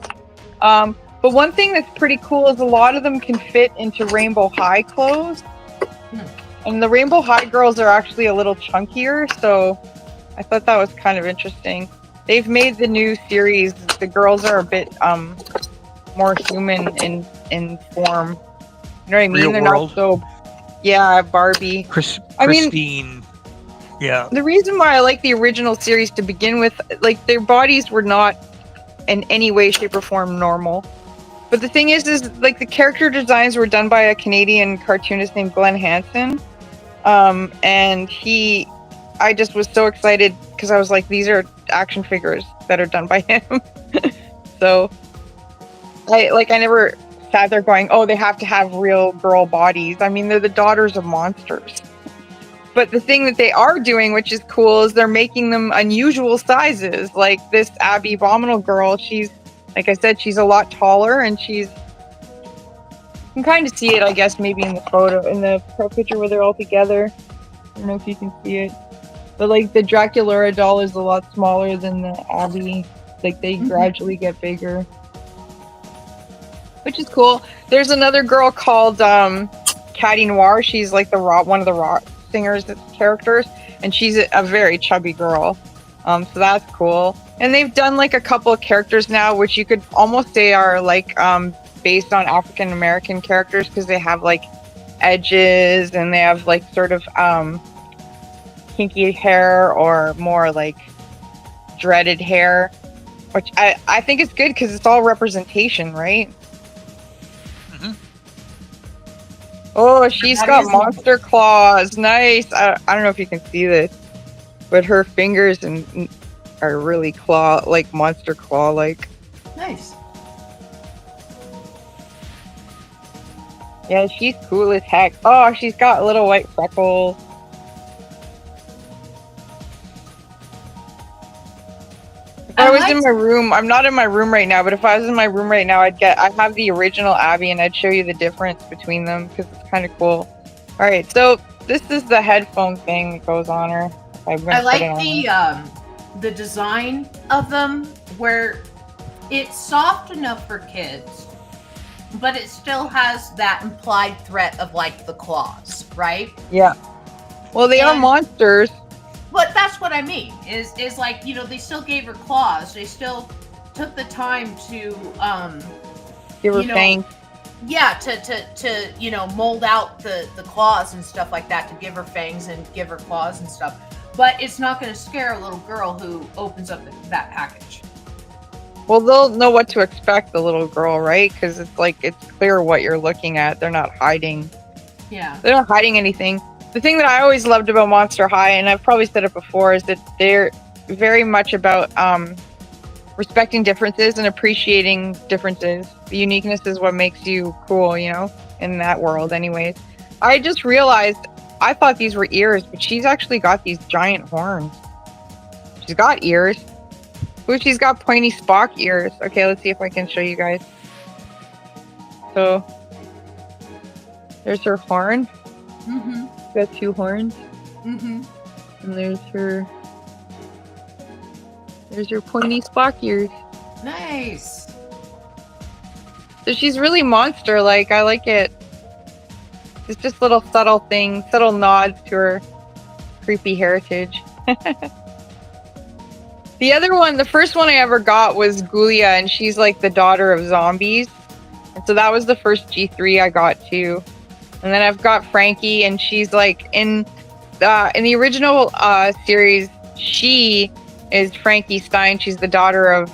But one thing that's pretty cool is a lot of them can fit into Rainbow High clothes. And the Rainbow High girls are actually a little chunkier, so I thought that was kind of interesting. They've made the new series, the girls are a bit more human in form. You know what I mean? Real They're world. not so, yeah, Barbie. Christine. Yeah. The reason why I like the original series to begin with, like, their bodies were not in any way, shape, or form normal. But the thing is like the character designs were done by a Canadian cartoonist named Glenn Hansen. And I just was so excited because I was like, these are action figures that are done by him. So I never sat there going, oh, they have to have real girl bodies. I mean, they're the daughters of monsters. But the thing that they are doing, which is cool, is they're making them unusual sizes. Like this Abby Abominable girl, she's, like I said, she's a lot taller, and you can kind of see it, I guess, maybe in the photo, in the picture where they're all together. I don't know if you can see it. But like the Draculaura doll is a lot smaller than the Abby. Like they gradually get bigger. Which is cool. There's another girl called Caddy Noir. She's like one of the rock singers characters, and she's a very chubby girl. So that's cool. And they've done like a couple of characters now, which you could almost say are like based on African American characters, because they have like edges and they have like sort of kinky hair or more like dreaded hair, which I think is good because it's all representation, right? Oh, she's got monster claws. Nice. I don't know if you can see this, but her fingers are really monster claw-like. Nice. Yeah, she's cool as heck. Oh, she's got little white freckles. If I was in my room, I'm not in my room right now, but if I was in my room right now, I'd have the original Abby, and I'd show you the difference between them because it's kind of cool. All right, so this is the headphone thing that goes on her. I like the design of them, where it's soft enough for kids, but it still has that implied threat of like the claws, right? Yeah. Well, they are monsters. But that's what I mean, is like, you know, they still gave her claws. They still took the time to give her fangs. Yeah, to you know, mold out the claws and stuff like that, to give her fangs and give her claws and stuff. But it's not going to scare a little girl who opens up that package. Well, they'll know what to expect, the little girl, right? Because it's like, it's clear what you're looking at. They're not hiding. Yeah. They're not hiding anything. The thing that I always loved about Monster High, and I've probably said it before, is that they're very much about respecting differences and appreciating differences. The uniqueness is what makes you cool, you know, in that world anyways. I just realized, I thought these were ears, but she's actually got these giant horns. She's got ears. Ooh, she's got pointy Spock ears. Okay, let's see if I can show you guys. So there's her horn. Mm-hmm. Got 2 horns. Mm-hmm. And there's her pointy Spock ears. Nice. So she's really monster-like. I like it. It's just little subtle things, subtle nods to her creepy heritage. The other one, the first one I ever got was Gulia, and she's like the daughter of zombies. And so that was the first G3 I got too. And then I've got Frankie, and she's like in the original series, she is Frankie Stein. She's the daughter of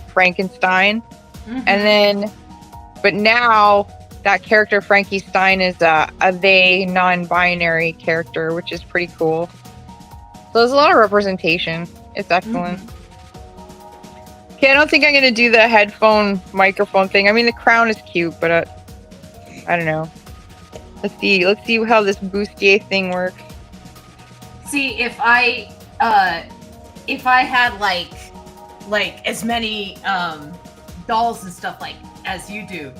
Frankenstein. Mm-hmm. And then, but now that character Frankie Stein is a they non-binary character, which is pretty cool. So there's a lot of representation. It's excellent. Mm-hmm. Okay, I don't think I'm gonna do the headphone microphone thing. I mean, the crown is cute, but I don't know. Let's see how this bustier thing works. See, if I had like as many dolls and stuff like as you do,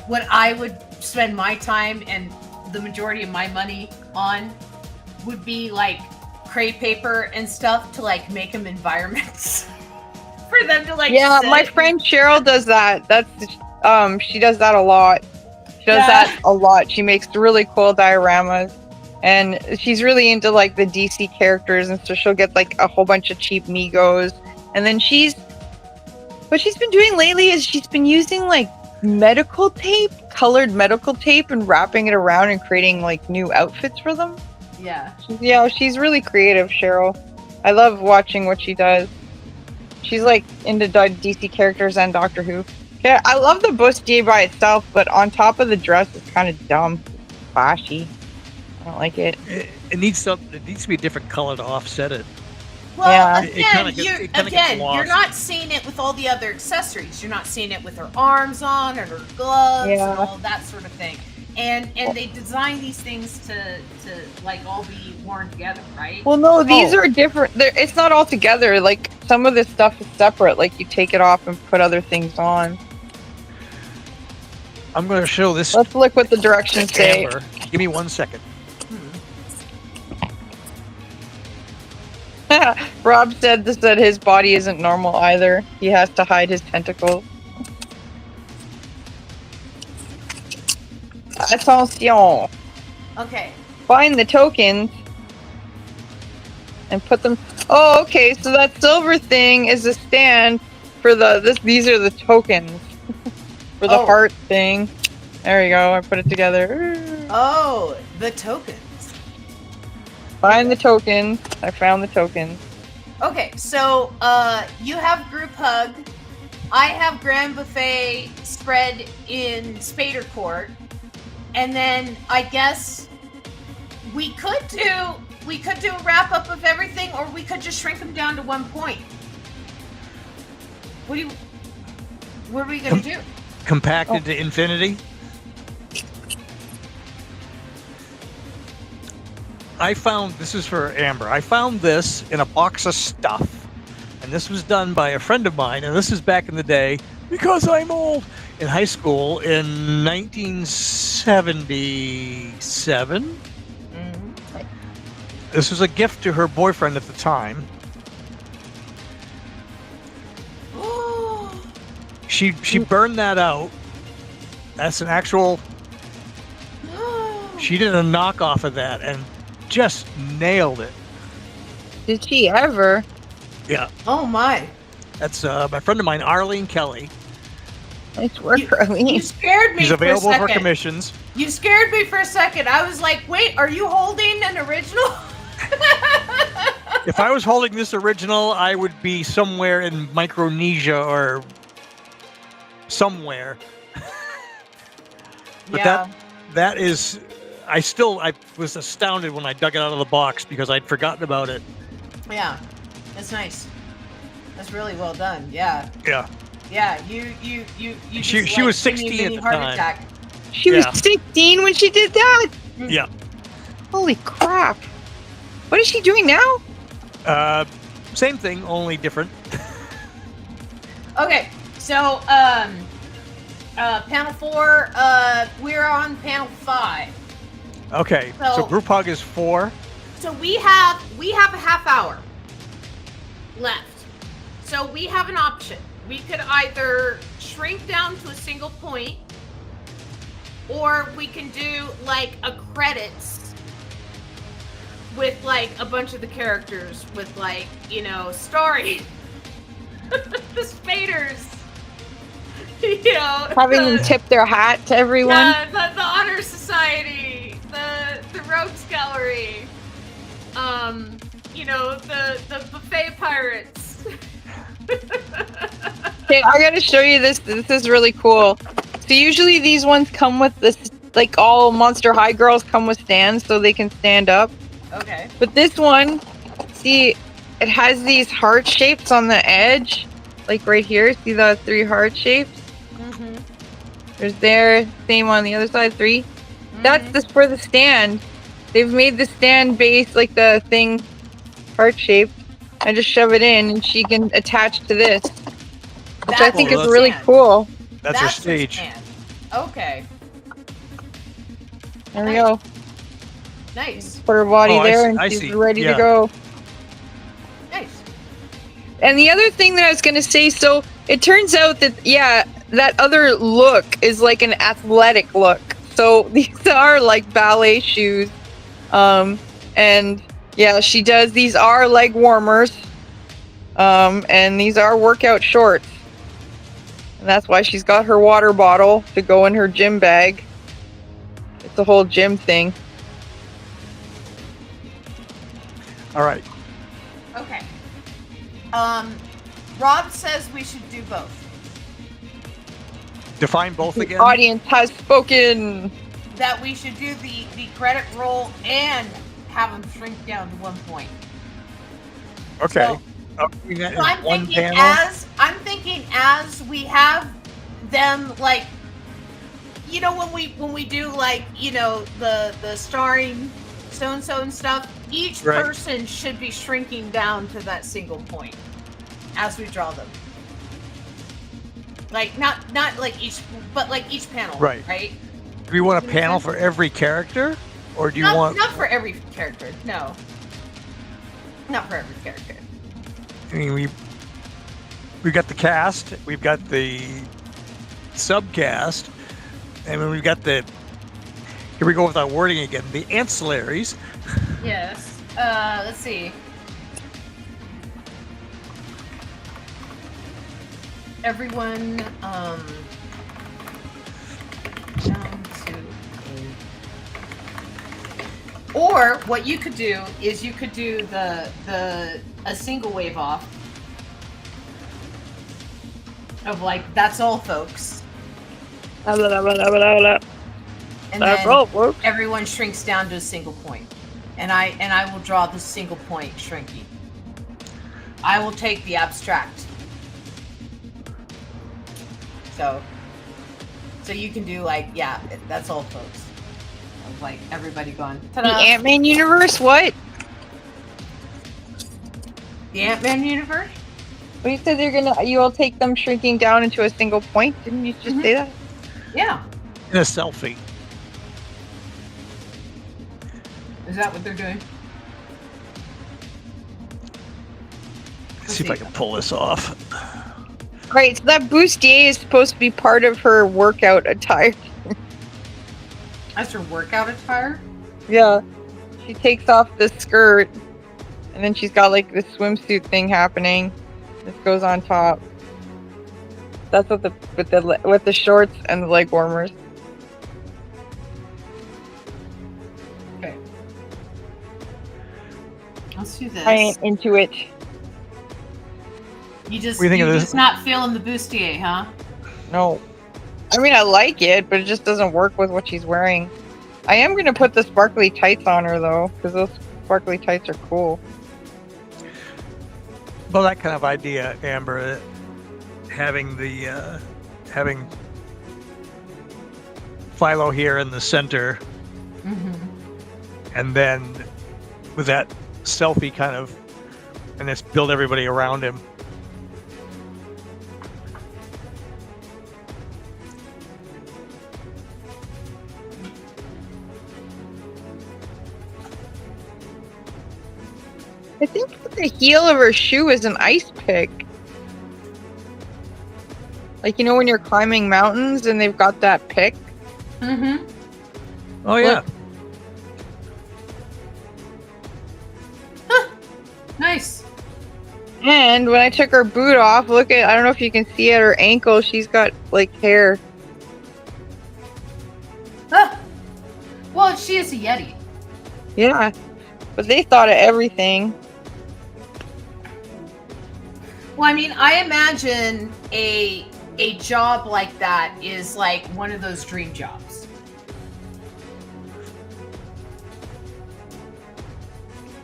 what I would spend my time and the majority of my money on would be like crepe paper and stuff to like make them environments for them to like. Yeah, sit. my friend Cheryl does that. That's she does that a lot. She does that a lot. She makes really cool dioramas, and she's really into like the DC characters, and so she'll get like a whole bunch of cheap Migos, and then what she's been doing lately is she's been using like medical tape, colored medical tape, and wrapping it around and creating like new outfits for them. Yeah, she's really creative, Cheryl. I love watching what she does. She's like into DC characters and Doctor Who. Yeah, I love the bustier by itself, but on top of the dress, it's kind of dumb, flashy. I don't like it. It needs to be a different color to offset it. Well, Yeah. again, you're not seeing it with all the other accessories. You're not seeing it with her arms on and her gloves and all that sort of thing. And they design these things to like all be worn together, right? Well, no, these are different. It's not all together. Like some of this stuff is separate. Like you take it off and put other things on. I'm going to show this. Let's look what the directions say. Give me 1 second. Rob said that his body isn't normal either. He has to hide his tentacles. Attention. Okay. Find the tokens and put them. Oh, okay. So that silver thing is a stand for these are the tokens for the heart thing. There you go. I put it together. Oh, the tokens. Find the tokens. I found the tokens. Okay, so you have group hug. I have grand buffet spread in Spader Court. And then I guess we could do a wrap up of everything, or we could just shrink them down to 1 point. What are we gonna do? Compacted to infinity. I found, this is for Amber, I found this in a box of stuff. And this was done by a friend of mine, and this is back in the day, because I'm old, in high school in 1977. Mm-hmm. This was a gift to her boyfriend at the time. She burned that out. That's an actual... She did a knockoff of that and just nailed it. Did she ever? Yeah. Oh my. That's my friend of mine, Arlene Kelly. Nice work, Arlene. You scared me. She's available for commissions. You scared me for a second. I was like, wait, are you holding an original? If I was holding this original, I would be somewhere in Micronesia or somewhere. But that is... I was astounded when I dug it out of the box because I'd forgotten about it. Yeah, that's nice. That's really well done. Yeah. Yeah. Yeah. You. She was 16 at the time. Attack. She was 16 when she did that. Yeah. Holy crap! What is she doing now? Same thing, only different. Okay, so Panel 4, we're on panel 5. Okay, so group hug is 4. So we have a half hour left. So we have an option. We could either shrink down to a single point, or we can do like a credits with like a bunch of the characters with like, you know, starring the Spaders. You know, having them tip their hat to everyone. The Honor Society, the Rogues Gallery, you know, the buffet pirates. Okay, I gotta show you this. This is really cool. So usually these ones come with this, like all Monster High girls come with stands so they can stand up. Okay. But this one, see, it has these heart shapes on the edge, like right here. See the 3 heart shapes? Mm-hmm. There's there, same on the other side, 3. Mm-hmm. That's just for the stand. They've made the stand base, like the thing, heart shaped. I just shove it in and she can attach to this. Which I think is really cool. That's her stage. Okay. There we go. Nice. Put her body there and she's ready to go. Nice. And the other thing that I was going to say, so it turns out that, yeah, that other look is like an athletic look. So these are like ballet shoes. And yeah, she does. These are leg warmers. And these are workout shorts. And that's why she's got her water bottle to go in her gym bag. It's a whole gym thing. All right. Okay. Rob says we should do both. Define both again. The audience has spoken. That we should do the credit roll and have them shrink down to 1 point. Okay. So, panel? I'm thinking as we have them, like, you know, when we do like, you know, the starring so and stuff, each person should be shrinking down to that single point as we draw them. Like not like each, but like each panel, right? Do we want a panel for every character, or do you want? Not for every character. No. Not for every character. I mean, we've got the cast, we've got the subcast, and then we've got the. Here we go with our wording again. The ancillaries. Yes. Let's see. Everyone, down to. Or what you could do is you could do a single wave off of like that's all, folks. And then everyone shrinks down to a single point, and I will draw the single point shrinking. I will take the abstract. So you can do like, yeah, that's all, folks. Of like everybody going. Ta-da. The Ant-Man universe? What? The Ant-Man universe? Well, you said you'll take them shrinking down into a single point. Didn't you just say that? Yeah. In a selfie. Is that what they're doing? Let's see if I can pull this off. Right, so that bustier is supposed to be part of her workout attire. That's her workout attire? Yeah. She takes off the skirt, and then she's got like this swimsuit thing happening. This goes on top. That's what with the shorts and the leg warmers. Okay. Let's do this. I ain't into it. You're just not feeling the bustier, huh? No. I mean, I like it, but it just doesn't work with what she's wearing. I am going to put the sparkly tights on her, though, because those sparkly tights are cool. Well, that kind of idea, Amber, having Philo here in the center, and then with that selfie kind of, and let's build everybody around him. I think the heel of her shoe is an ice pick. Like, you know when you're climbing mountains and they've got that pick? Mm-hmm. Oh, yeah. Look. Huh. Nice. And when I took her boot off, look at, I don't know if you can see at her ankle, she's got, like, hair. Ah. Well, she is a Yeti. Yeah. But they thought of everything. Well, I mean, I imagine a job like that is like one of those dream jobs.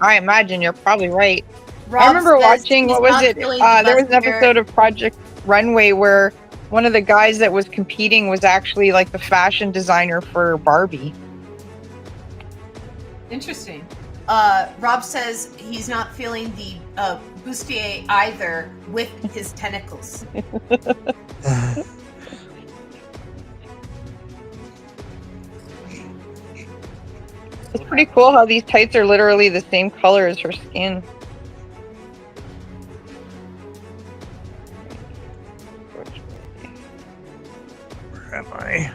I imagine you're probably right. Rob I remember says watching, he's what was not it? feeling the There was best an episode of Project Runway where one of the guys that was competing was actually like the fashion designer for Barbie. Interesting. Rob says he's not feeling the bustier either with his tentacles. It's pretty cool how these tights are literally the same color as her skin. Where am I?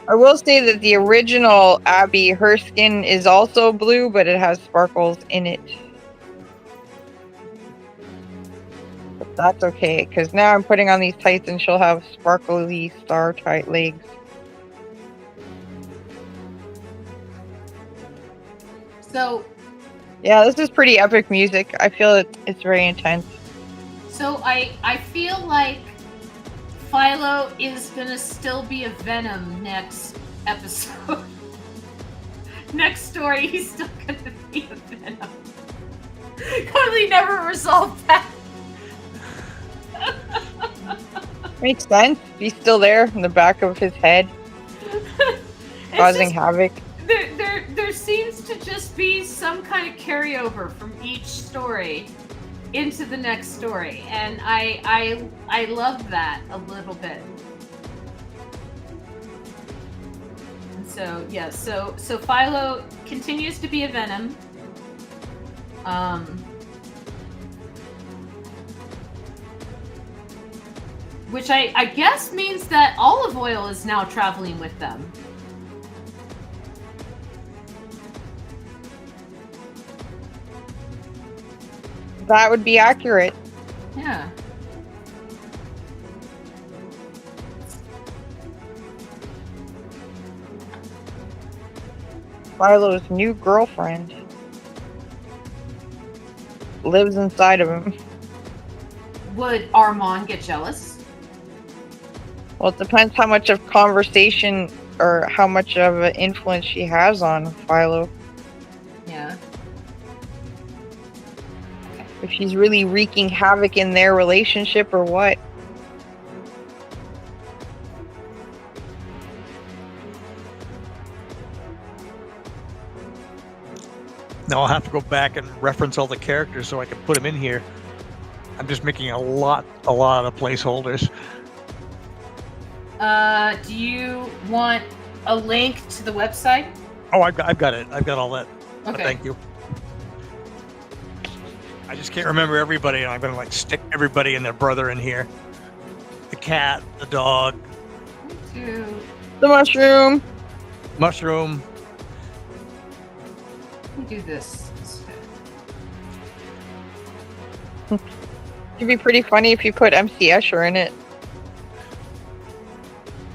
I will say that the original Abby, her skin is also blue, but it has sparkles in it. But that's okay, because now I'm putting on these tights and she'll have sparkly star-tight legs. So, yeah, this is pretty epic music. I feel it's very intense. so I feel like Philo is gonna still be a Venom next episode. Next story, he's still gonna be a Venom. Totally never resolved that. Makes sense. He's still there in the back of his head, causing havoc. There seems to just be some kind of carryover from each story into the next story, and I love that a little bit. And so yeah, so Philo continues to be a Venom. Which I guess means that Olive Oil is now traveling with them. That would be accurate. Yeah. Philo's new girlfriend lives inside of him. Would Armand get jealous? Well, it depends how much of conversation or how much of an influence she has on Philo. Yeah. If she's really wreaking havoc in their relationship or what. Now I'll have to go back and reference all the characters so I can put them in here. I'm just making a lot of placeholders. Do you want a link to the website? Oh, I've got it. I've got all that. Okay. Thank you. I just can't remember everybody, and I'm gonna like stick everybody and their brother in here. The cat, the dog, To The mushroom. mushroom. let me do this instead. It'd be pretty funny if you put MC Escher in it.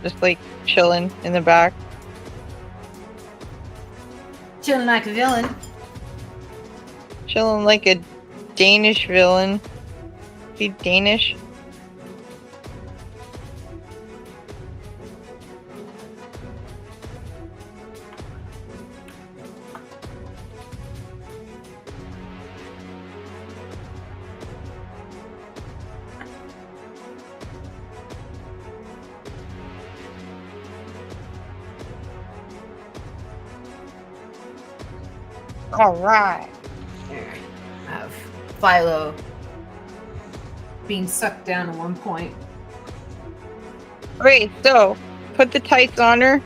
Just like chilling in the back. Chilling like a villain. Chilling like a Danish villain. Is he Danish? All right. Have Philo being sucked down at one point. Wait, so put the tights on her.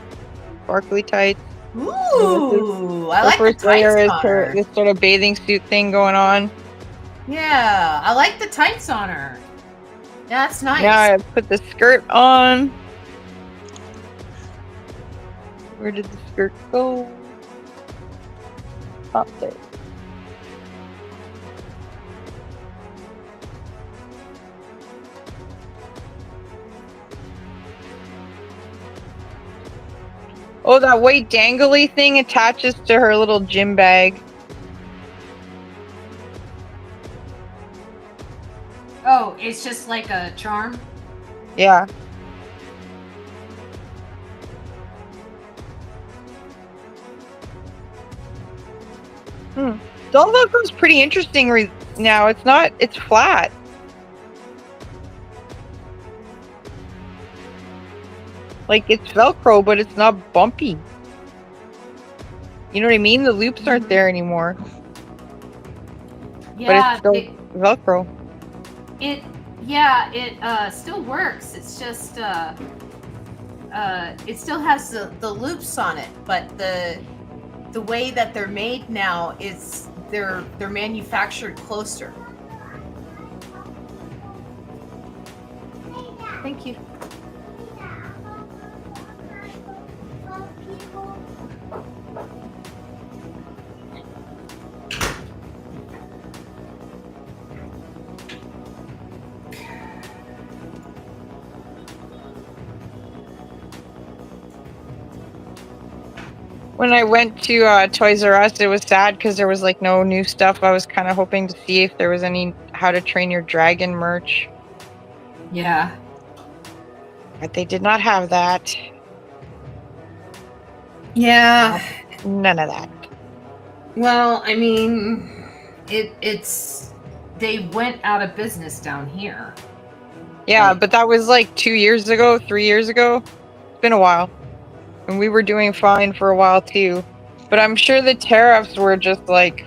Sparkly tights. Ooh, I like the first layer tights is on her her. this sort of bathing suit thing going on. Yeah, I like the tights on her. Yeah, that's nice. Now I put the skirt on. Where did the skirt go? Up there. Oh, that white dangly thing attaches to her little gym bag. Oh, it's just like a charm? Yeah. The Velcro's pretty interesting now. It's flat. Like, it's Velcro, but it's not bumpy. You know what I mean? The loops aren't there anymore. Yeah, but it's still Velcro. It still works. It's just it still has the loops on it, but the way that they're made now is they're manufactured closer. Thank you. When I went to Toys R Us, it was sad because there was like no new stuff. I was kind of hoping to see if there was any How to Train Your Dragon merch. Yeah. But they did not have that. Yeah. None of that. Well, I mean, it's they went out of business down here. Yeah, but that was like 2 years ago, 3 years ago. It's been a while. And we were doing fine for a while too. But I'm sure the tariffs were just like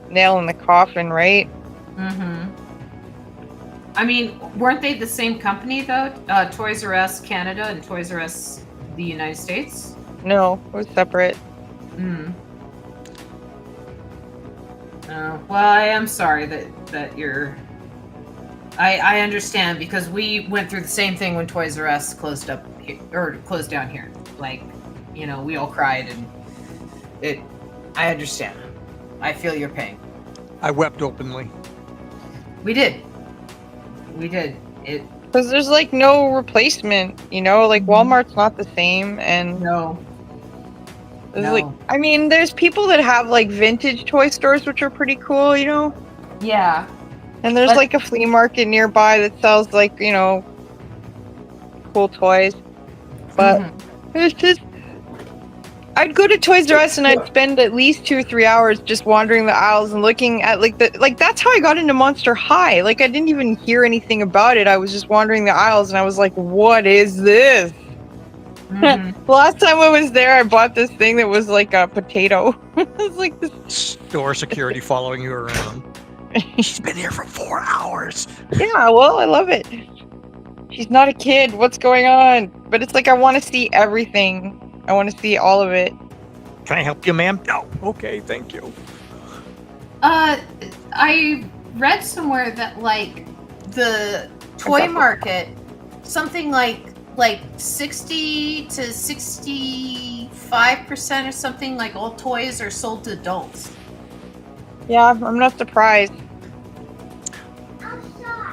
nail in the coffin, right? Mm-hmm. I mean, weren't they the same company though? Toys R Us Canada and Toys R Us the United States? No, it was separate. Oh, well, I am sorry that you're... I understand, because we went through the same thing when Toys R Us closed up here, or closed down here. Like, you know, we all cried, and I understand. I feel your pain. I wept openly. We did. Because there's like no replacement, you know, like Walmart's not the same, and No. like, I mean, there's people that have like vintage toy stores, which are pretty cool, you know. Yeah. And there's like a flea market nearby that sells like, you know, cool toys. But it's just, I'd go to Toys R Us and I'd spend at least 2 or 3 hours just wandering the aisles and looking at like that's how I got into Monster High. Like, I didn't even hear anything about it. I was just wandering the aisles and I was like, what is this? The last time I was there, I bought this thing that was like a potato. It was like this store security following you around. She's been here for 4 hours. Yeah, well, I love it. She's not a kid. What's going on? But it's like I want to see everything. I want to see all of it. Can I help you, ma'am? No. Okay, thank you. I read somewhere that like the toy market, something like 60 to 65% or something, like all toys are sold to adults. Yeah, I'm not surprised.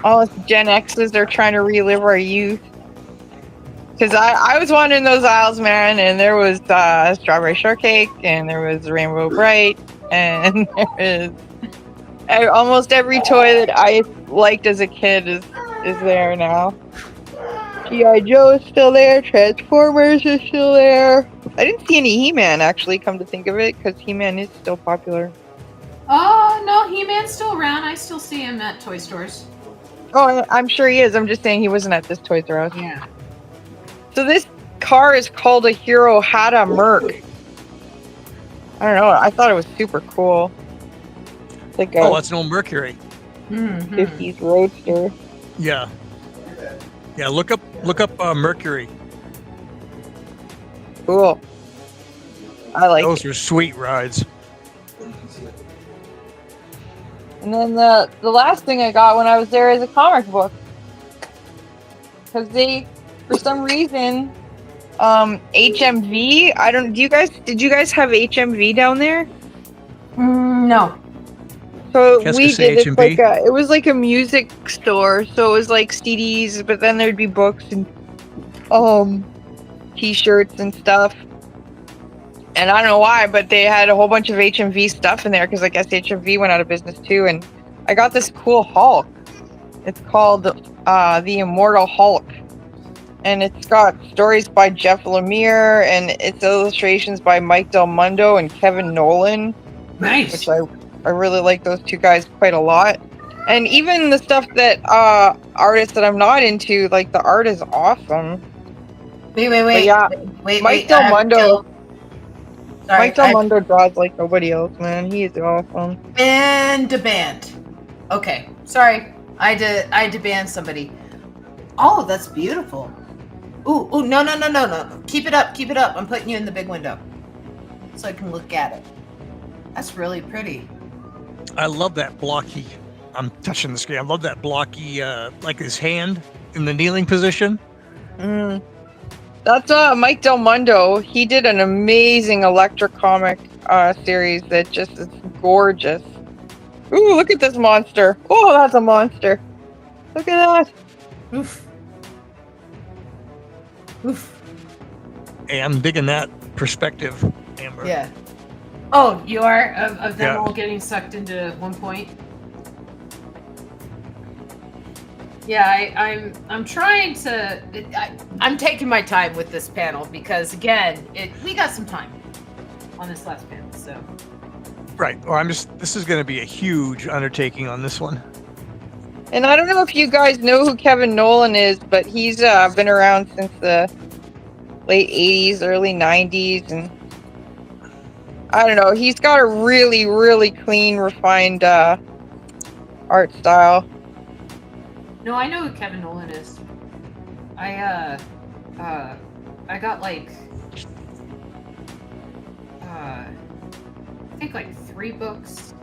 All us Gen X's are trying to relive our youth. Because I was wandering those aisles, man, and there was Strawberry Shortcake, and there was Rainbow Bright, and there is almost every toy that I liked as a kid is there now. G.I. Joe is still there, Transformers is still there. I didn't see any He-Man, actually, come to think of it, because He-Man is still popular. Oh, no, He-Man's still around. I still see him at toy stores. Oh, I'm sure he is. I'm just saying he wasn't at this Toys R Us. Yeah. So this car is called a Hero Hata Merc. I don't know. I thought it was super cool. It's like that's an old Mercury. 50s Roadster. Yeah. Yeah, look up Mercury. Cool. I like Those it. were sweet rides. And then the last thing I got when I was there is a comic book. Because they, for some reason, HMV, did you guys have HMV down there? No. So Qu'est-ce we que c'est, did. HMV? It was like a music store. So it was like CDs, but then there'd be books and t-shirts and stuff. And I don't know why, but they had a whole bunch of HMV stuff in there because I guess HMV went out of business too. And I got this cool Hulk. It's called The Immortal Hulk. And it's got stories by Jeff Lemire and it's illustrations by Mike Del Mundo and Kevin Nolan. Nice. Which I really like those two guys quite a lot. And even the stuff that artists that I'm not into, like the art is awesome. Wait. Yeah, Mike Del Mundo. Sorry, Mike Del Mundo draws like nobody else, man. He is awesome. And a band. Okay, sorry. I had to ban somebody. Oh, that's beautiful. Ooh, no. Keep it up. I'm putting you in the big window so I can look at it. That's really pretty. I love that blocky. I'm touching the screen. I love that blocky, like his hand in the kneeling position. That's Mike Del Mundo. He did an amazing electric comic series that just is gorgeous. Ooh, look at this monster. Oh, that's a monster. Look at that. Oof. Hey, I'm digging that perspective, Amber. Yeah. Oh, you are of them Yeah. all getting sucked into one point. Yeah, I'm trying to. I'm taking my time with this panel because again, we got some time on this last panel, so. Right. Or this is going to be a huge undertaking on this one. And I don't know if you guys know who Kevin Nolan is, but he's been around since the late 80s, early 90s, and I don't know. He's got a really, really clean, refined art style. No, I know who Kevin Nolan is. I got like I think like 3 books.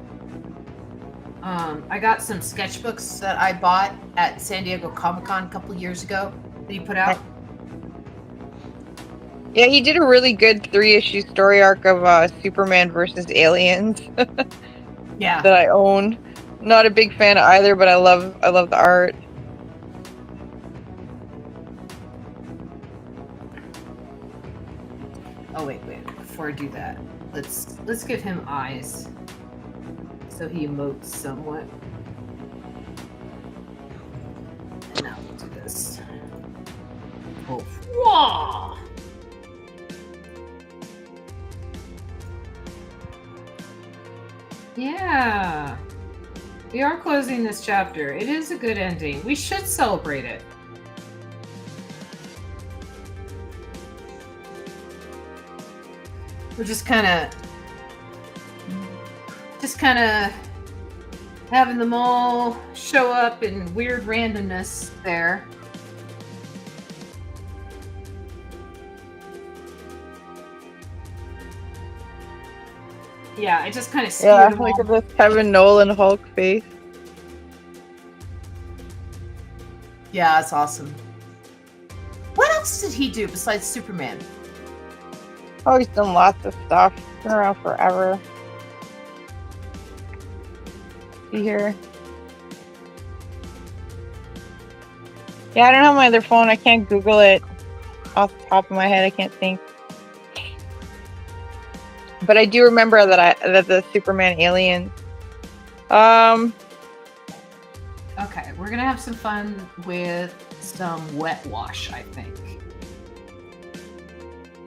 I got some sketchbooks that I bought at San Diego Comic-Con a couple years ago that he put out. Yeah, he did a really good 3-issue story arc of Superman versus Aliens Yeah. that I own. Not a big fan of either, but I love the art. Oh wait. Before I do that, let's give him eyes, so he emotes somewhat. And now we'll do this. Oh, whoa! Yeah, we are closing this chapter. It is a good ending. We should celebrate it. We're just kind of having them all show up in weird randomness there. Yeah, I just kind of Yeah, look at this Kevin Nolan Hulk face. Yeah, that's awesome. What else did he do besides Superman? Oh, he's done lots of stuff. He's been around forever. See here. Yeah, I don't have my other phone. I can't Google it off the top of my head. I can't think. But I do remember that the Superman alien. Okay, we're gonna have some fun with some wet wash, I think.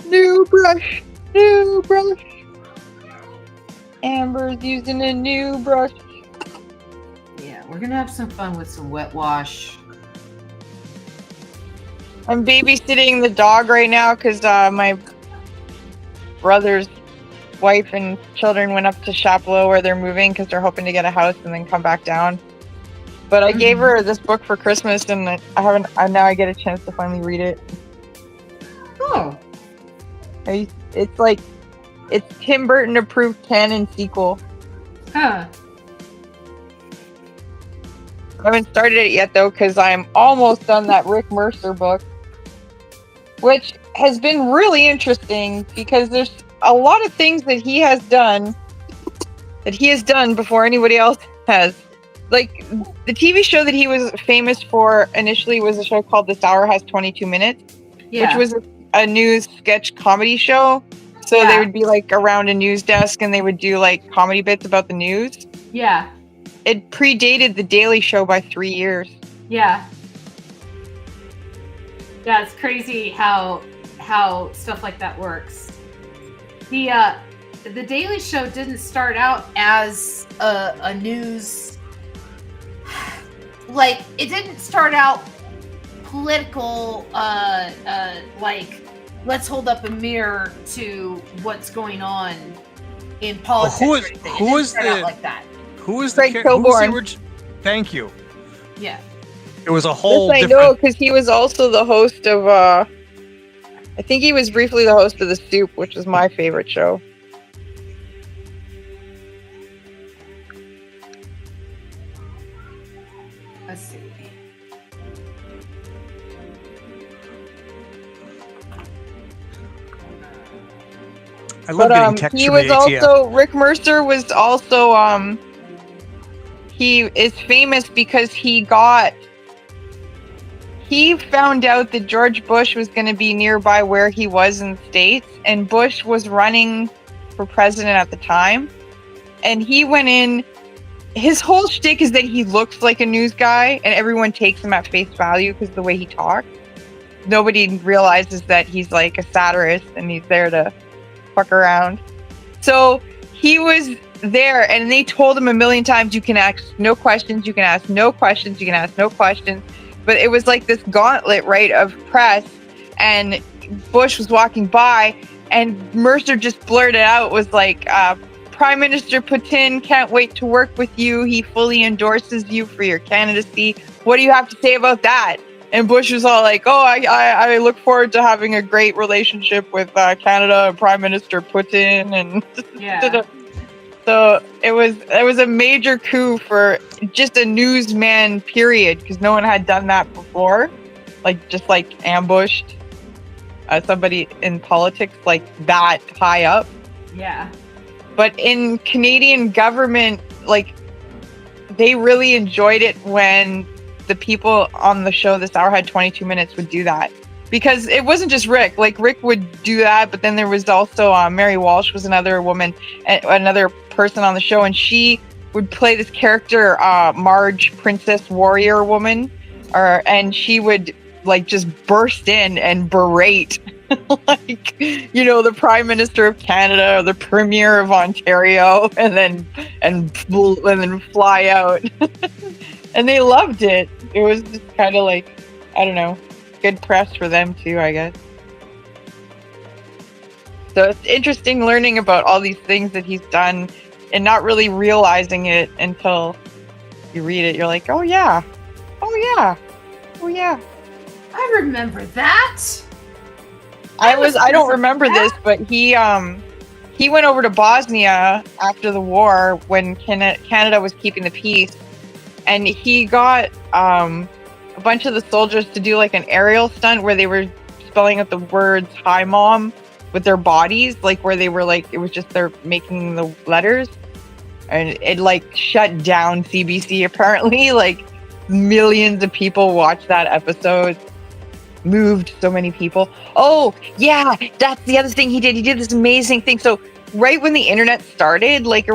New brush. Amber's using a new brush. Yeah, we're gonna have some fun with some wet wash. I'm babysitting the dog right now because my brother's wife and children went up to Chapleau where they're moving because they're hoping to get a house and then come back down. But I gave her this book for Christmas and now I get a chance to finally read it. Oh. It's like it's Tim Burton approved canon sequel. Huh. I haven't started it yet though, because I'm almost done that Rick Mercer book, which has been really interesting because there's a lot of things that he has done before anybody else has. Like the TV show that he was famous for initially was a show called This Hour Has 22 Minutes, which was a news sketch comedy show. So they would be like around a news desk and they would do like comedy bits about the news. Yeah. It predated The Daily Show by 3 years. Yeah. Yeah, it's crazy how stuff like that works. The Daily Show didn't start out as a news, like it didn't start out political, like let's hold up a mirror to what's going on in politics. Who is the like that? Who is the Thank you. Yeah. It was a whole. Yes, I know, because he was also the host of. I think he was briefly the host of The Stoop, which is my favorite show. Let's see. I love getting texts he from was the ATM. also Rick Mercer was also he is famous because he found out that George Bush was going to be nearby where he was in the States, and Bush was running for president at the time, and he went in. His whole shtick is that he looks like a news guy, and everyone takes him at face value because of the way he talks. Nobody realizes that he's like a satirist and he's there to fuck around. So he was there, and they told him a million times, you can ask no questions, you can ask no questions, you can ask no questions. But it was like this gauntlet, right, of press, and Bush was walking by, and Mercer just blurted out, was like, Prime Minister Putin can't wait to work with you. He fully endorses you for your candidacy. What do you have to say about that? And Bush was all like, oh, I look forward to having a great relationship with Canada and Prime Minister Putin. And so it was a major coup for just a newsman period, because no one had done that before. Like, just like ambushed somebody in politics like that high up. Yeah. But in Canadian government, like, they really enjoyed it when the people on the show This Hour Had 22 Minutes would do that. Because it wasn't just Rick. Like, Rick would do that, but then there was also Mary Walsh was another woman, another person on the show, and she would play this character, Marge, Princess Warrior Woman, and she would, like, just burst in and berate like, you know, the Prime Minister of Canada or the Premier of Ontario, and then fly out. And they loved it. It was just kind of like, I don't know, good press for them too, I guess. So it's interesting learning about all these things that he's done and not really realizing it until you read it. You're like, oh yeah, oh yeah, oh yeah. I remember that. I don't remember this, but he went over to Bosnia after the war when Canada was keeping the peace, and he got a bunch of the soldiers to do like an aerial stunt where they were spelling out the words "Hi Mom" with their bodies, like where they were like, it was just they're making the letters, and it like shut down CBC apparently. Like millions of people watched that episode. Moved so many people. Oh yeah, that's the other thing he did. He did this amazing thing. So right when the internet started, like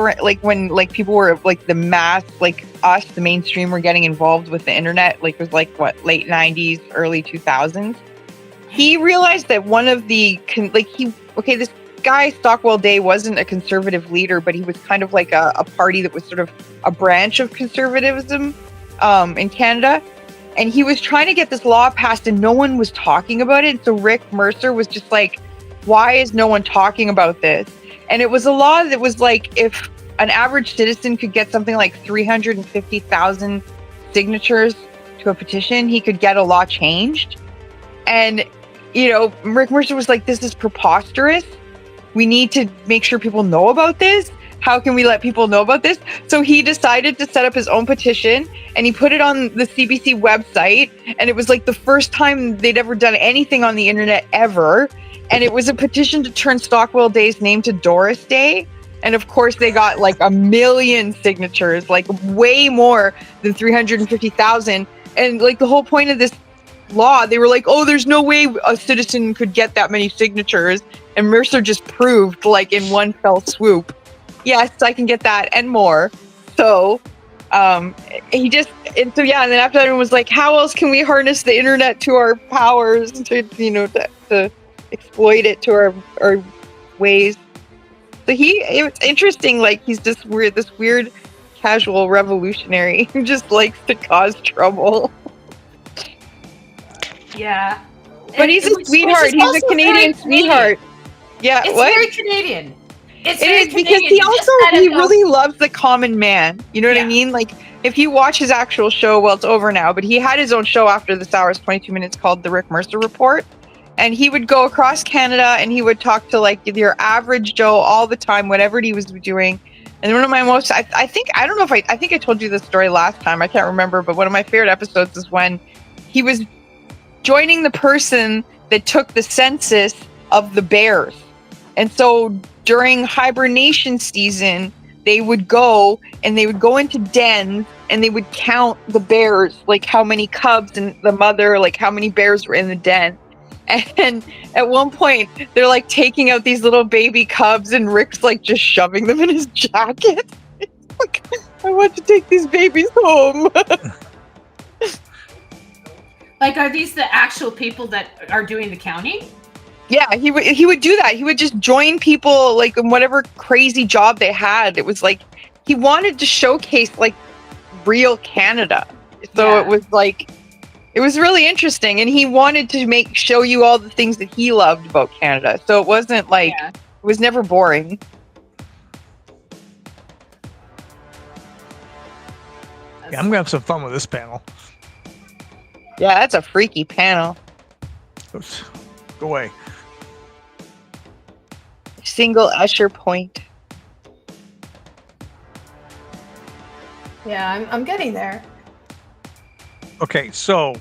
when like people were like the mass, like us, the mainstream, were getting involved with the internet. Like it was like what, late 90s, early 2000s. He realized that one of the this guy Stockwell Day wasn't a conservative leader, but he was kind of like a party that was sort of a branch of conservatism in Canada. And he was trying to get this law passed and no one was talking about it. So Rick Mercer was just like, why is no one talking about this? And it was a law that was like, if an average citizen could get something like 350,000 signatures to a petition, he could get a law changed. And Rick Mercer was like, this is preposterous. We need to make sure people know about this. How can we let people know about this? So he decided to set up his own petition, and he put it on the CBC website. And it was like the first time they'd ever done anything on the internet ever. And it was a petition to turn Stockwell Day's name to Doris Day. And of course, they got like 1 million signatures, like way more than 350,000. And like the whole point of this law, they were like, oh, there's no way a citizen could get that many signatures. And Mercer just proved, like, in one fell swoop, yes, I can get that and more. So and then after that, everyone was like, how else can we harness the internet to our powers, to exploit it to our ways? So it was interesting, like, he's this weird casual revolutionary who just likes to cause trouble. Yeah. But he's a sweetheart. He's a Canadian sweetheart. Yeah, it's what? very Canadian. It is because he really loves the common man. You know what I mean? Like, if you watch his actual show, well, it's over now, but he had his own show after this hour is 22 minutes called The Rick Mercer Report. And he would go across Canada and he would talk to like your average Joe all the time, whatever he was doing. And one of my most, I think I told you this story last time. I can't remember, but one of my favorite episodes is when he was joining the person that took the census of the bears. And so during hibernation season, they would go into dens and they would count the bears, like how many cubs and the mother, like how many bears were in the den. And at one point, they're like taking out these little baby cubs and Rick's like just shoving them in his jacket. Like, I want to take these babies home. Like, are these the actual people that are doing the counting? Yeah, he would do that. He would just join people like in whatever crazy job they had. It was like he wanted to showcase like real Canada. So it was like it was really interesting, and he wanted to show you all the things that he loved about Canada. So it wasn't like it was never boring. Yeah, I'm gonna have some fun with this panel. Yeah, that's a freaky panel. Oops. Go away. Single usher point. Yeah, I'm getting there. Okay, so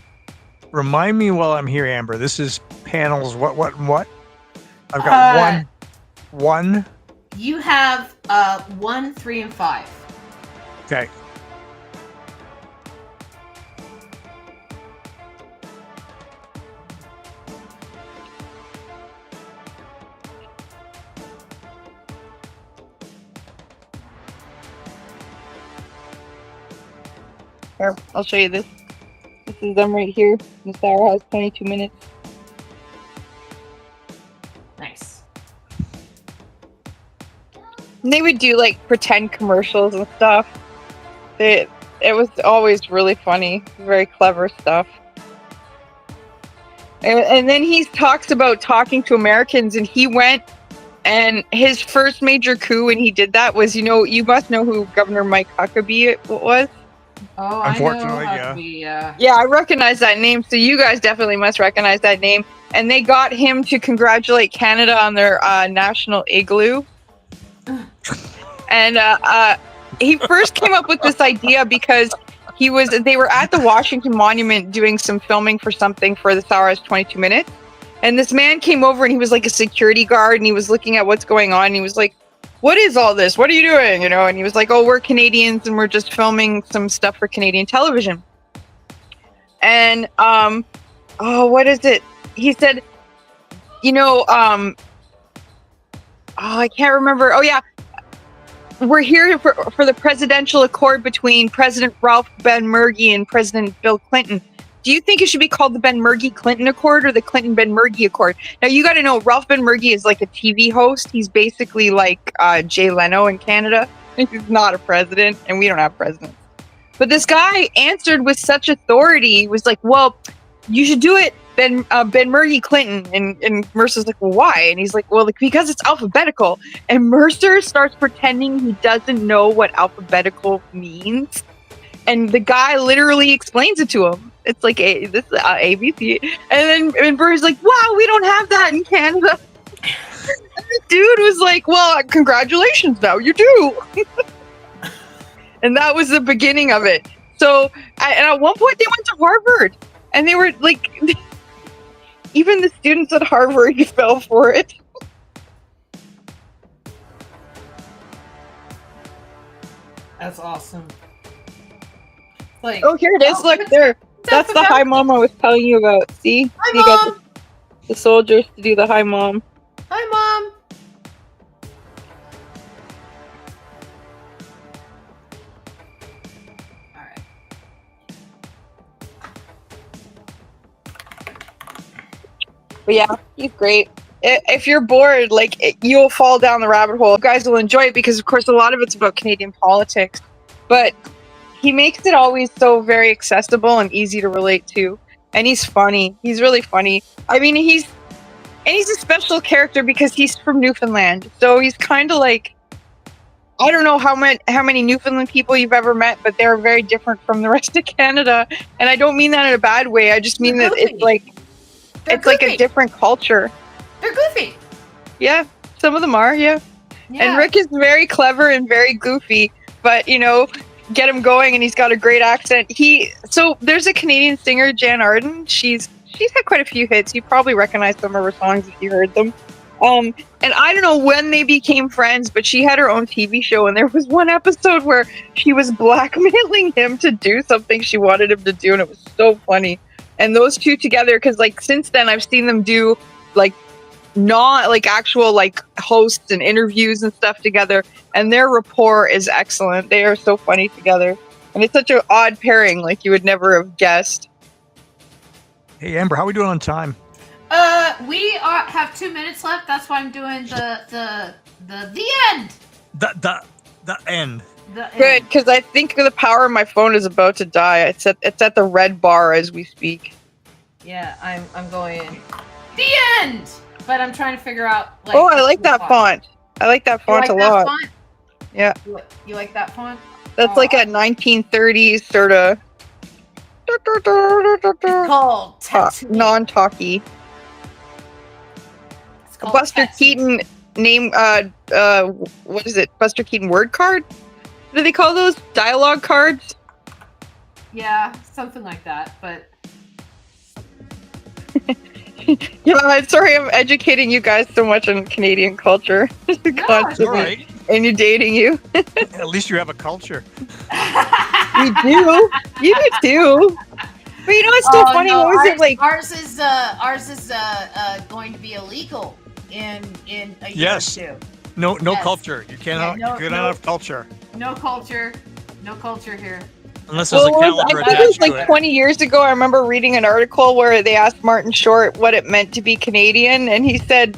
remind me while I'm here, Amber. This is panels. What? I've got one. You have 1, 3, and 5. Okay. Here, I'll show you this. This is them right here. This hour has 22 minutes. Nice. And they would do like pretend commercials and stuff. It was always really funny. Very clever stuff. And then he talks about talking to Americans, and he went, and his first major coup when he did that was, you must know who Governor Mike Huckabee was. Oh, unfortunately, I know yeah, I recognize that name, so you guys definitely must recognize that name. And they got him to congratulate Canada on their national igloo. And he first came up with this idea because they were at the Washington Monument doing some filming for something for this hour is 22 minutes. And this man came over and he was like a security guard and he was looking at what's going on. And he was like, what is all this? What are you doing? And he was like, oh, we're Canadians and we're just filming some stuff for Canadian television. And, what is it? He said, I can't remember. Oh yeah. We're here for the presidential accord between President Ralph Ben-Murgy and President Bill Clinton. Do you think it should be called the Ben-Murgy-Clinton Accord or the Clinton-Ben-Murgy Accord? Now, you got to know, Ralph Ben-Murgy is like a TV host. He's basically like Jay Leno in Canada. He's not a president, and we don't have presidents. But this guy answered with such authority. He was like, well, you should do it, Ben-Murgy-Clinton. And Mercer's like, well, why? And he's like, well, because it's alphabetical. And Mercer starts pretending he doesn't know what alphabetical means. And the guy literally explains it to him. It's like this is ABC, and then Burry's like, wow, we don't have that in Canada. And the dude was like, well, congratulations, now you do. And that was the beginning of it. So, and at one point they went to Harvard, and they were like, even the students at Harvard fell for it. That's awesome. Like, oh, here it is. Look there. That's the hi mom I was telling you about. See? Hi, you Mom. got the soldiers to do the hi mom. Hi, Mom. All right. But yeah, he's great. If you're bored, like, you'll fall down the rabbit hole. You guys will enjoy it because, of course, a lot of it's about Canadian politics. But he makes it always so very accessible and easy to relate to. And he's funny. He's really funny. I mean, he's a special character because he's from Newfoundland. So he's kind of like, I don't know how many Newfoundland people you've ever met, but they're very different from the rest of Canada. And I don't mean that in a bad way. I just mean that it's like, like a different culture. They're goofy. Yeah, some of them are, yeah. And Rick is very clever and very goofy, but, you know, get him going, and he's got a great accent. So there's a Canadian singer, Jan Arden. She's had quite a few hits. You probably recognize some of her songs if you heard them. And I don't know when they became friends, but she had her own TV show, and there was one episode where she was blackmailing him to do something she wanted him to do, and it was so funny. And those two together, because like since then I've seen them do like not like actual like hosts and interviews and stuff together, and their rapport is excellent. They are so funny together, and it's such an odd pairing, like you would never have guessed. Hey Amber, how are we doing on time? We have 2 minutes left. That's why I'm doing the end. The end. Good, because I think the power of my phone is about to die. It's at the red bar as we speak. Yeah, I'm going the end. But I'm trying to figure out. Like, oh, I like that font. I like that font a lot. Font? Yeah. You like that font? That's like a 1930s sort of. It's called non-talky. It's called Buster Keaton name. What is it? Buster Keaton word card? What do they call those? Dialogue cards? Yeah, something like that. But yeah, I'm sorry I'm educating you guys so much on Canadian culture. Constantly. Right. And you're dating you. At least you have a culture. You do. You do too. But you know what's so funny? No, what was it like? Ours is going to be illegal in a year or two. No culture. You cannot. You cannot have culture. No culture. No culture here. Unless there's a calendar I think it was attached to like it. 20 years ago. I remember reading an article where they asked Martin Short what it meant to be Canadian, and he said,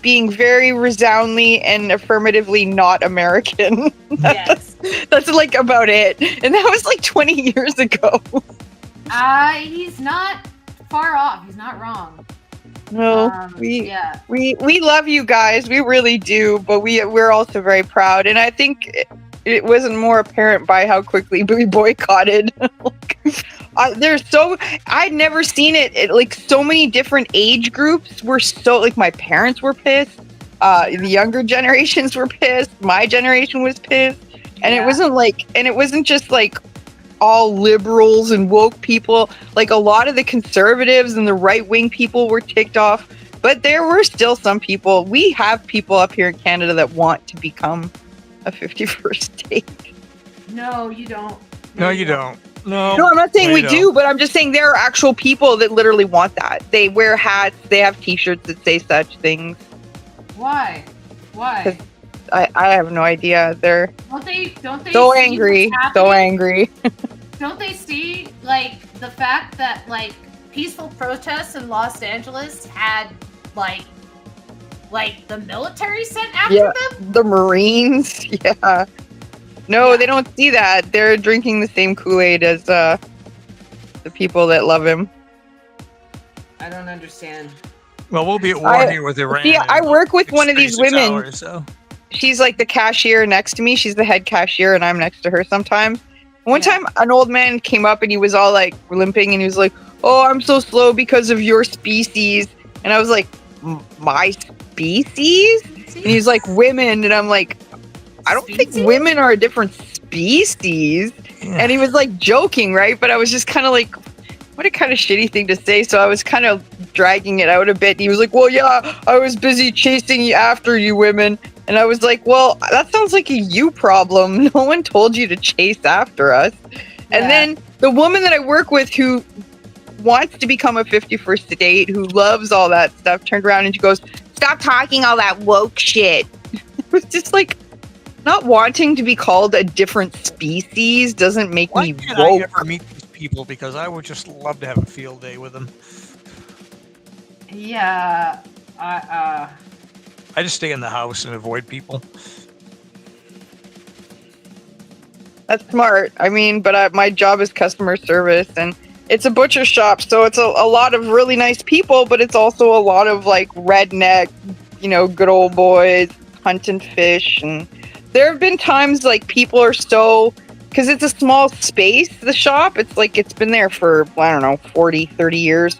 being very resoundingly and affirmatively not American. Yes. That's like about it. And that was like 20 years ago. He's not far off. He's not wrong. No, we love you guys. We really do, but we're also very proud. And I think it wasn't more apparent by how quickly we boycotted. I'd never seen it. Like so many different age groups were so like my parents were pissed. The younger generations were pissed. My generation was pissed. And it wasn't just like all liberals and woke people. Like a lot of the conservatives and the right-wing people were ticked off. But there were still some people. We have people up here in Canada that want to become a 51st state. No, you don't. No, you don't. No, I'm not saying we do, but I'm just saying there are actual people that literally want that. They wear hats, they have t-shirts that say such things. Why? I have no idea. Don't they so see angry. what's So happening? angry. Don't they see like the fact that like peaceful protests in Los Angeles had like the military sent after them? The Marines. Yeah. No, they don't see that. They're drinking the same Kool-Aid as the people that love him. I don't understand. Well, we'll be at war here with Iran. See, I work with one of these 36 women. hours, so. She's like the cashier next to me. She's the head cashier, and I'm next to her sometimes. One time, an old man came up and he was all like limping, and he was like, "Oh, I'm so slow because of your species." And I was like, "My species?" And he's like, "Women," and I'm like, "I don't think women are a different species." Yeah. And he was like joking, right? But I was just kind of like, what a kind of shitty thing to say. So I was kind of dragging it out a bit. And he was like, "Well, yeah, I was busy chasing after you women." And I was like, well, that sounds like a you problem. No one told you to chase after us. Yeah. And then the woman that I work with who wants to become a 51st date, who loves all that stuff, turned around and she goes, "Stop talking all that woke shit." It was just like, not wanting to be called a different species doesn't make me woke. Why can't I ever meet these people? Because I would just love to have a field day with them. Yeah, I just stay in the house and avoid people. That's smart. I mean, but my job is customer service, and it's a butcher shop, so it's a lot of really nice people, but it's also a lot of like redneck, good old boys hunting fish. And there have been times like people are so, because it's a small space, the shop, it's like it's been there for, I don't know, 40, 30 years.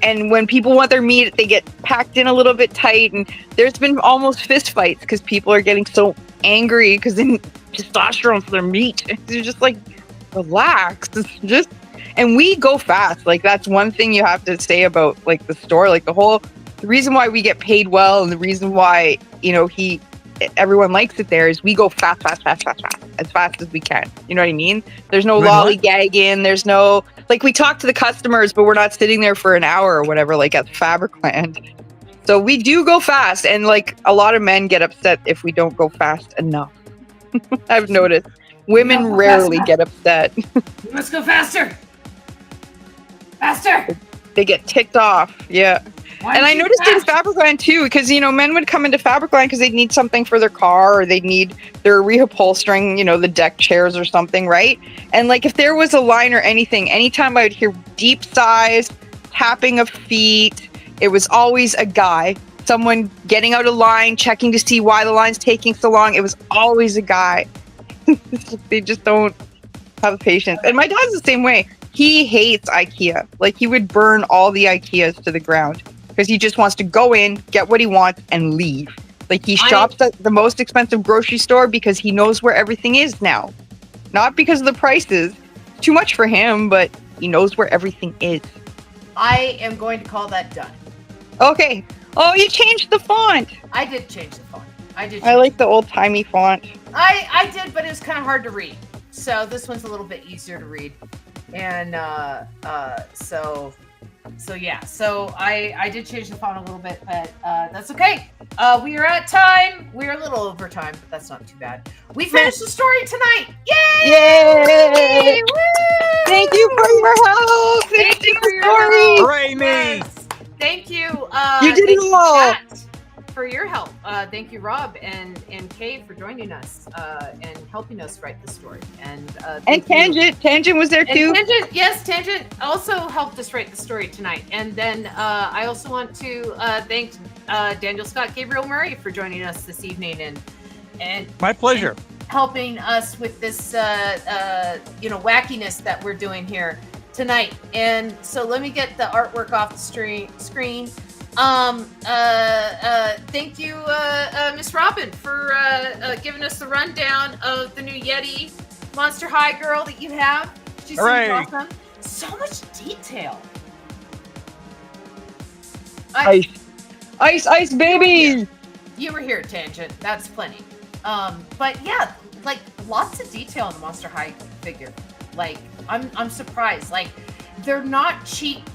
And when people want their meat, they get packed in a little bit tight. And there's been almost fist fights because people are getting so angry because they need testosterone for their meat. They're just like, relax. It's just, and we go fast. Like, that's one thing you have to say about like the store. Like the reason why we get paid well, and the reason why, everyone likes it there, is we go fast, as fast as we can. You know what I mean? There's no lollygagging. There's no, like, we talk to the customers, but we're not sitting there for an hour or whatever, like at Fabricland. So we do go fast, and like a lot of men get upset if we don't go fast enough. I've noticed women rarely get upset. You must go faster. Faster. They get ticked off. Yeah. And I noticed in Fabricland too, because men would come into Fabricland because they'd need something for their car, or they'd need their reupholstering, the deck chairs or something, right? And like if there was a line or anything, anytime I would hear deep sighs, tapping of feet, it was always a guy, someone getting out of line, checking to see why the line's taking so long. It was always a guy. They just don't have patience. And my dad's the same way. He hates IKEA. Like, he would burn all the IKEAs to the ground because he just wants to go in, get what he wants, and leave. Like, he shops at the most expensive grocery store because he knows where everything is now. Not because of the prices. Too much for him, but he knows where everything is. I am going to call that done. Okay. Oh, you changed the font. I did change the font. I like the old-timey font. I did, but it was kind of hard to read. So this one's a little bit easier to read. And so yeah. So I did change the font a little bit, but that's okay. We are at time. We're a little over time, but that's not too bad. We finished the story tonight. Yay! Yay! Woo! Thank you for your help. Thank you for your story. help. Hooray me! Yes. Thank you. You did it all. For your help. Thank you, Rob and Kay, for joining us and helping us write the story. And Tangent was there too. Tangent also helped us write the story tonight. And then I also want to thank Daniel Scott Gabriel Murray for joining us this evening and my pleasure. And helping us with this wackiness that we're doing here tonight. And so let me get the artwork off the screen. Thank you, Miss Robin, for giving us the rundown of the new Yeti Monster High girl that you have. She's so awesome. So much detail. Ice, baby! You were here, Tangent. That's plenty. But yeah, like lots of detail in the Monster High figure. Like, I'm surprised. Like, they're not cheap.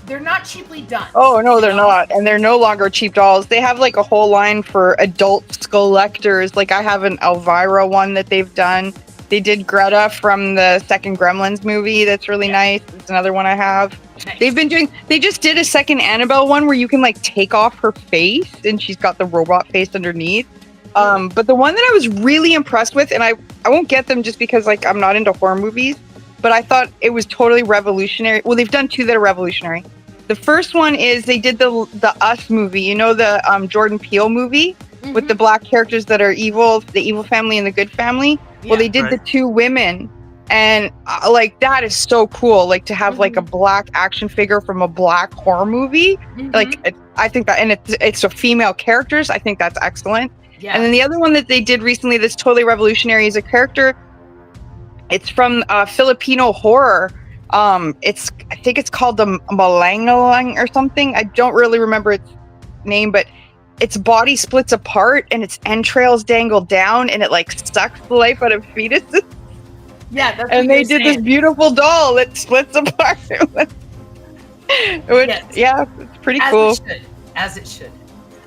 They're not cheaply done. Oh, no, they're not. And they're no longer cheap dolls. They have like a whole line for adult collectors. Like, I have an Elvira one that they've done. They did Greta from the second Gremlins movie. That's really nice. It's another one I have. Nice. They just did a second Annabelle one where you can like take off her face and she's got the robot face underneath. But the one that I was really impressed with, and I won't get them just because like I'm not into horror movies, but I thought it was totally revolutionary. Well, they've done two that are revolutionary. The first one is they did the Us movie, the Jordan Peele movie with the black characters that are evil, the evil family and the good family. Well, they did the two women, and like that is so cool. Like to have like a black action figure from a black horror movie. Like I think that, and it's a female characters. I think that's excellent. Yeah. And then the other one that they did recently that's totally revolutionary is a character. It's from Filipino horror. I think it's called the Malangalang or something. I don't really remember its name, but its body splits apart and its entrails dangle down, and it like sucks the life out of fetuses. Yeah, that's and they did this beautiful doll that splits apart. Yeah, it's pretty cool. As it should.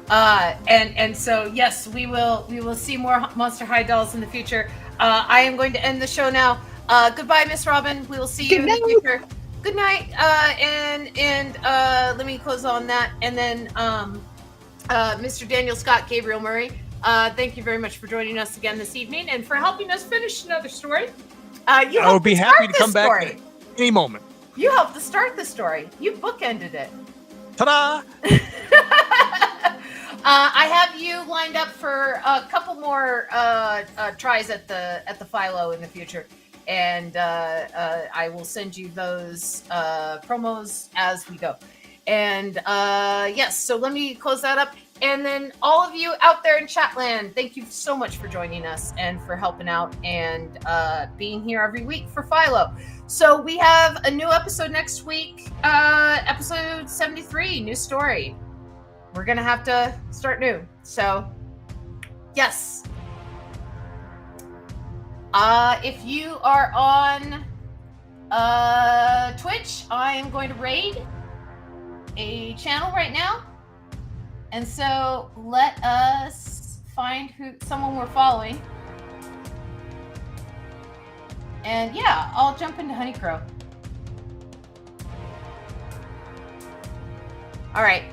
And so yes, we will see more Monster High dolls in the future. I am going to end the show now. Goodbye, Miss Robin. We will see you in the future. Good night. And let me close on that. And then Mr. Daniel Scott Gabriel Murray, thank you very much for joining us again this evening and for helping us finish another story. I would be happy to come back at any moment. You helped to start the story. You bookended it. Ta-da! I have you lined up for a couple more tries at the Philo in the future, and I will send you those promos as we go. And yes, so let me close that up. And then all of you out there in Chatland, thank you so much for joining us and for helping out and being here every week for Philo. So we have a new episode next week, episode 73, new story. We're going to have to start new. So, yes. If you are on Twitch, I am going to raid a channel right now. And so let us find someone we're following. And yeah, I'll jump into Honeycrow. All right.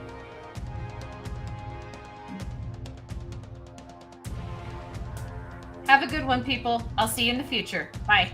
Have a good one, people. I'll see you in the future. Bye.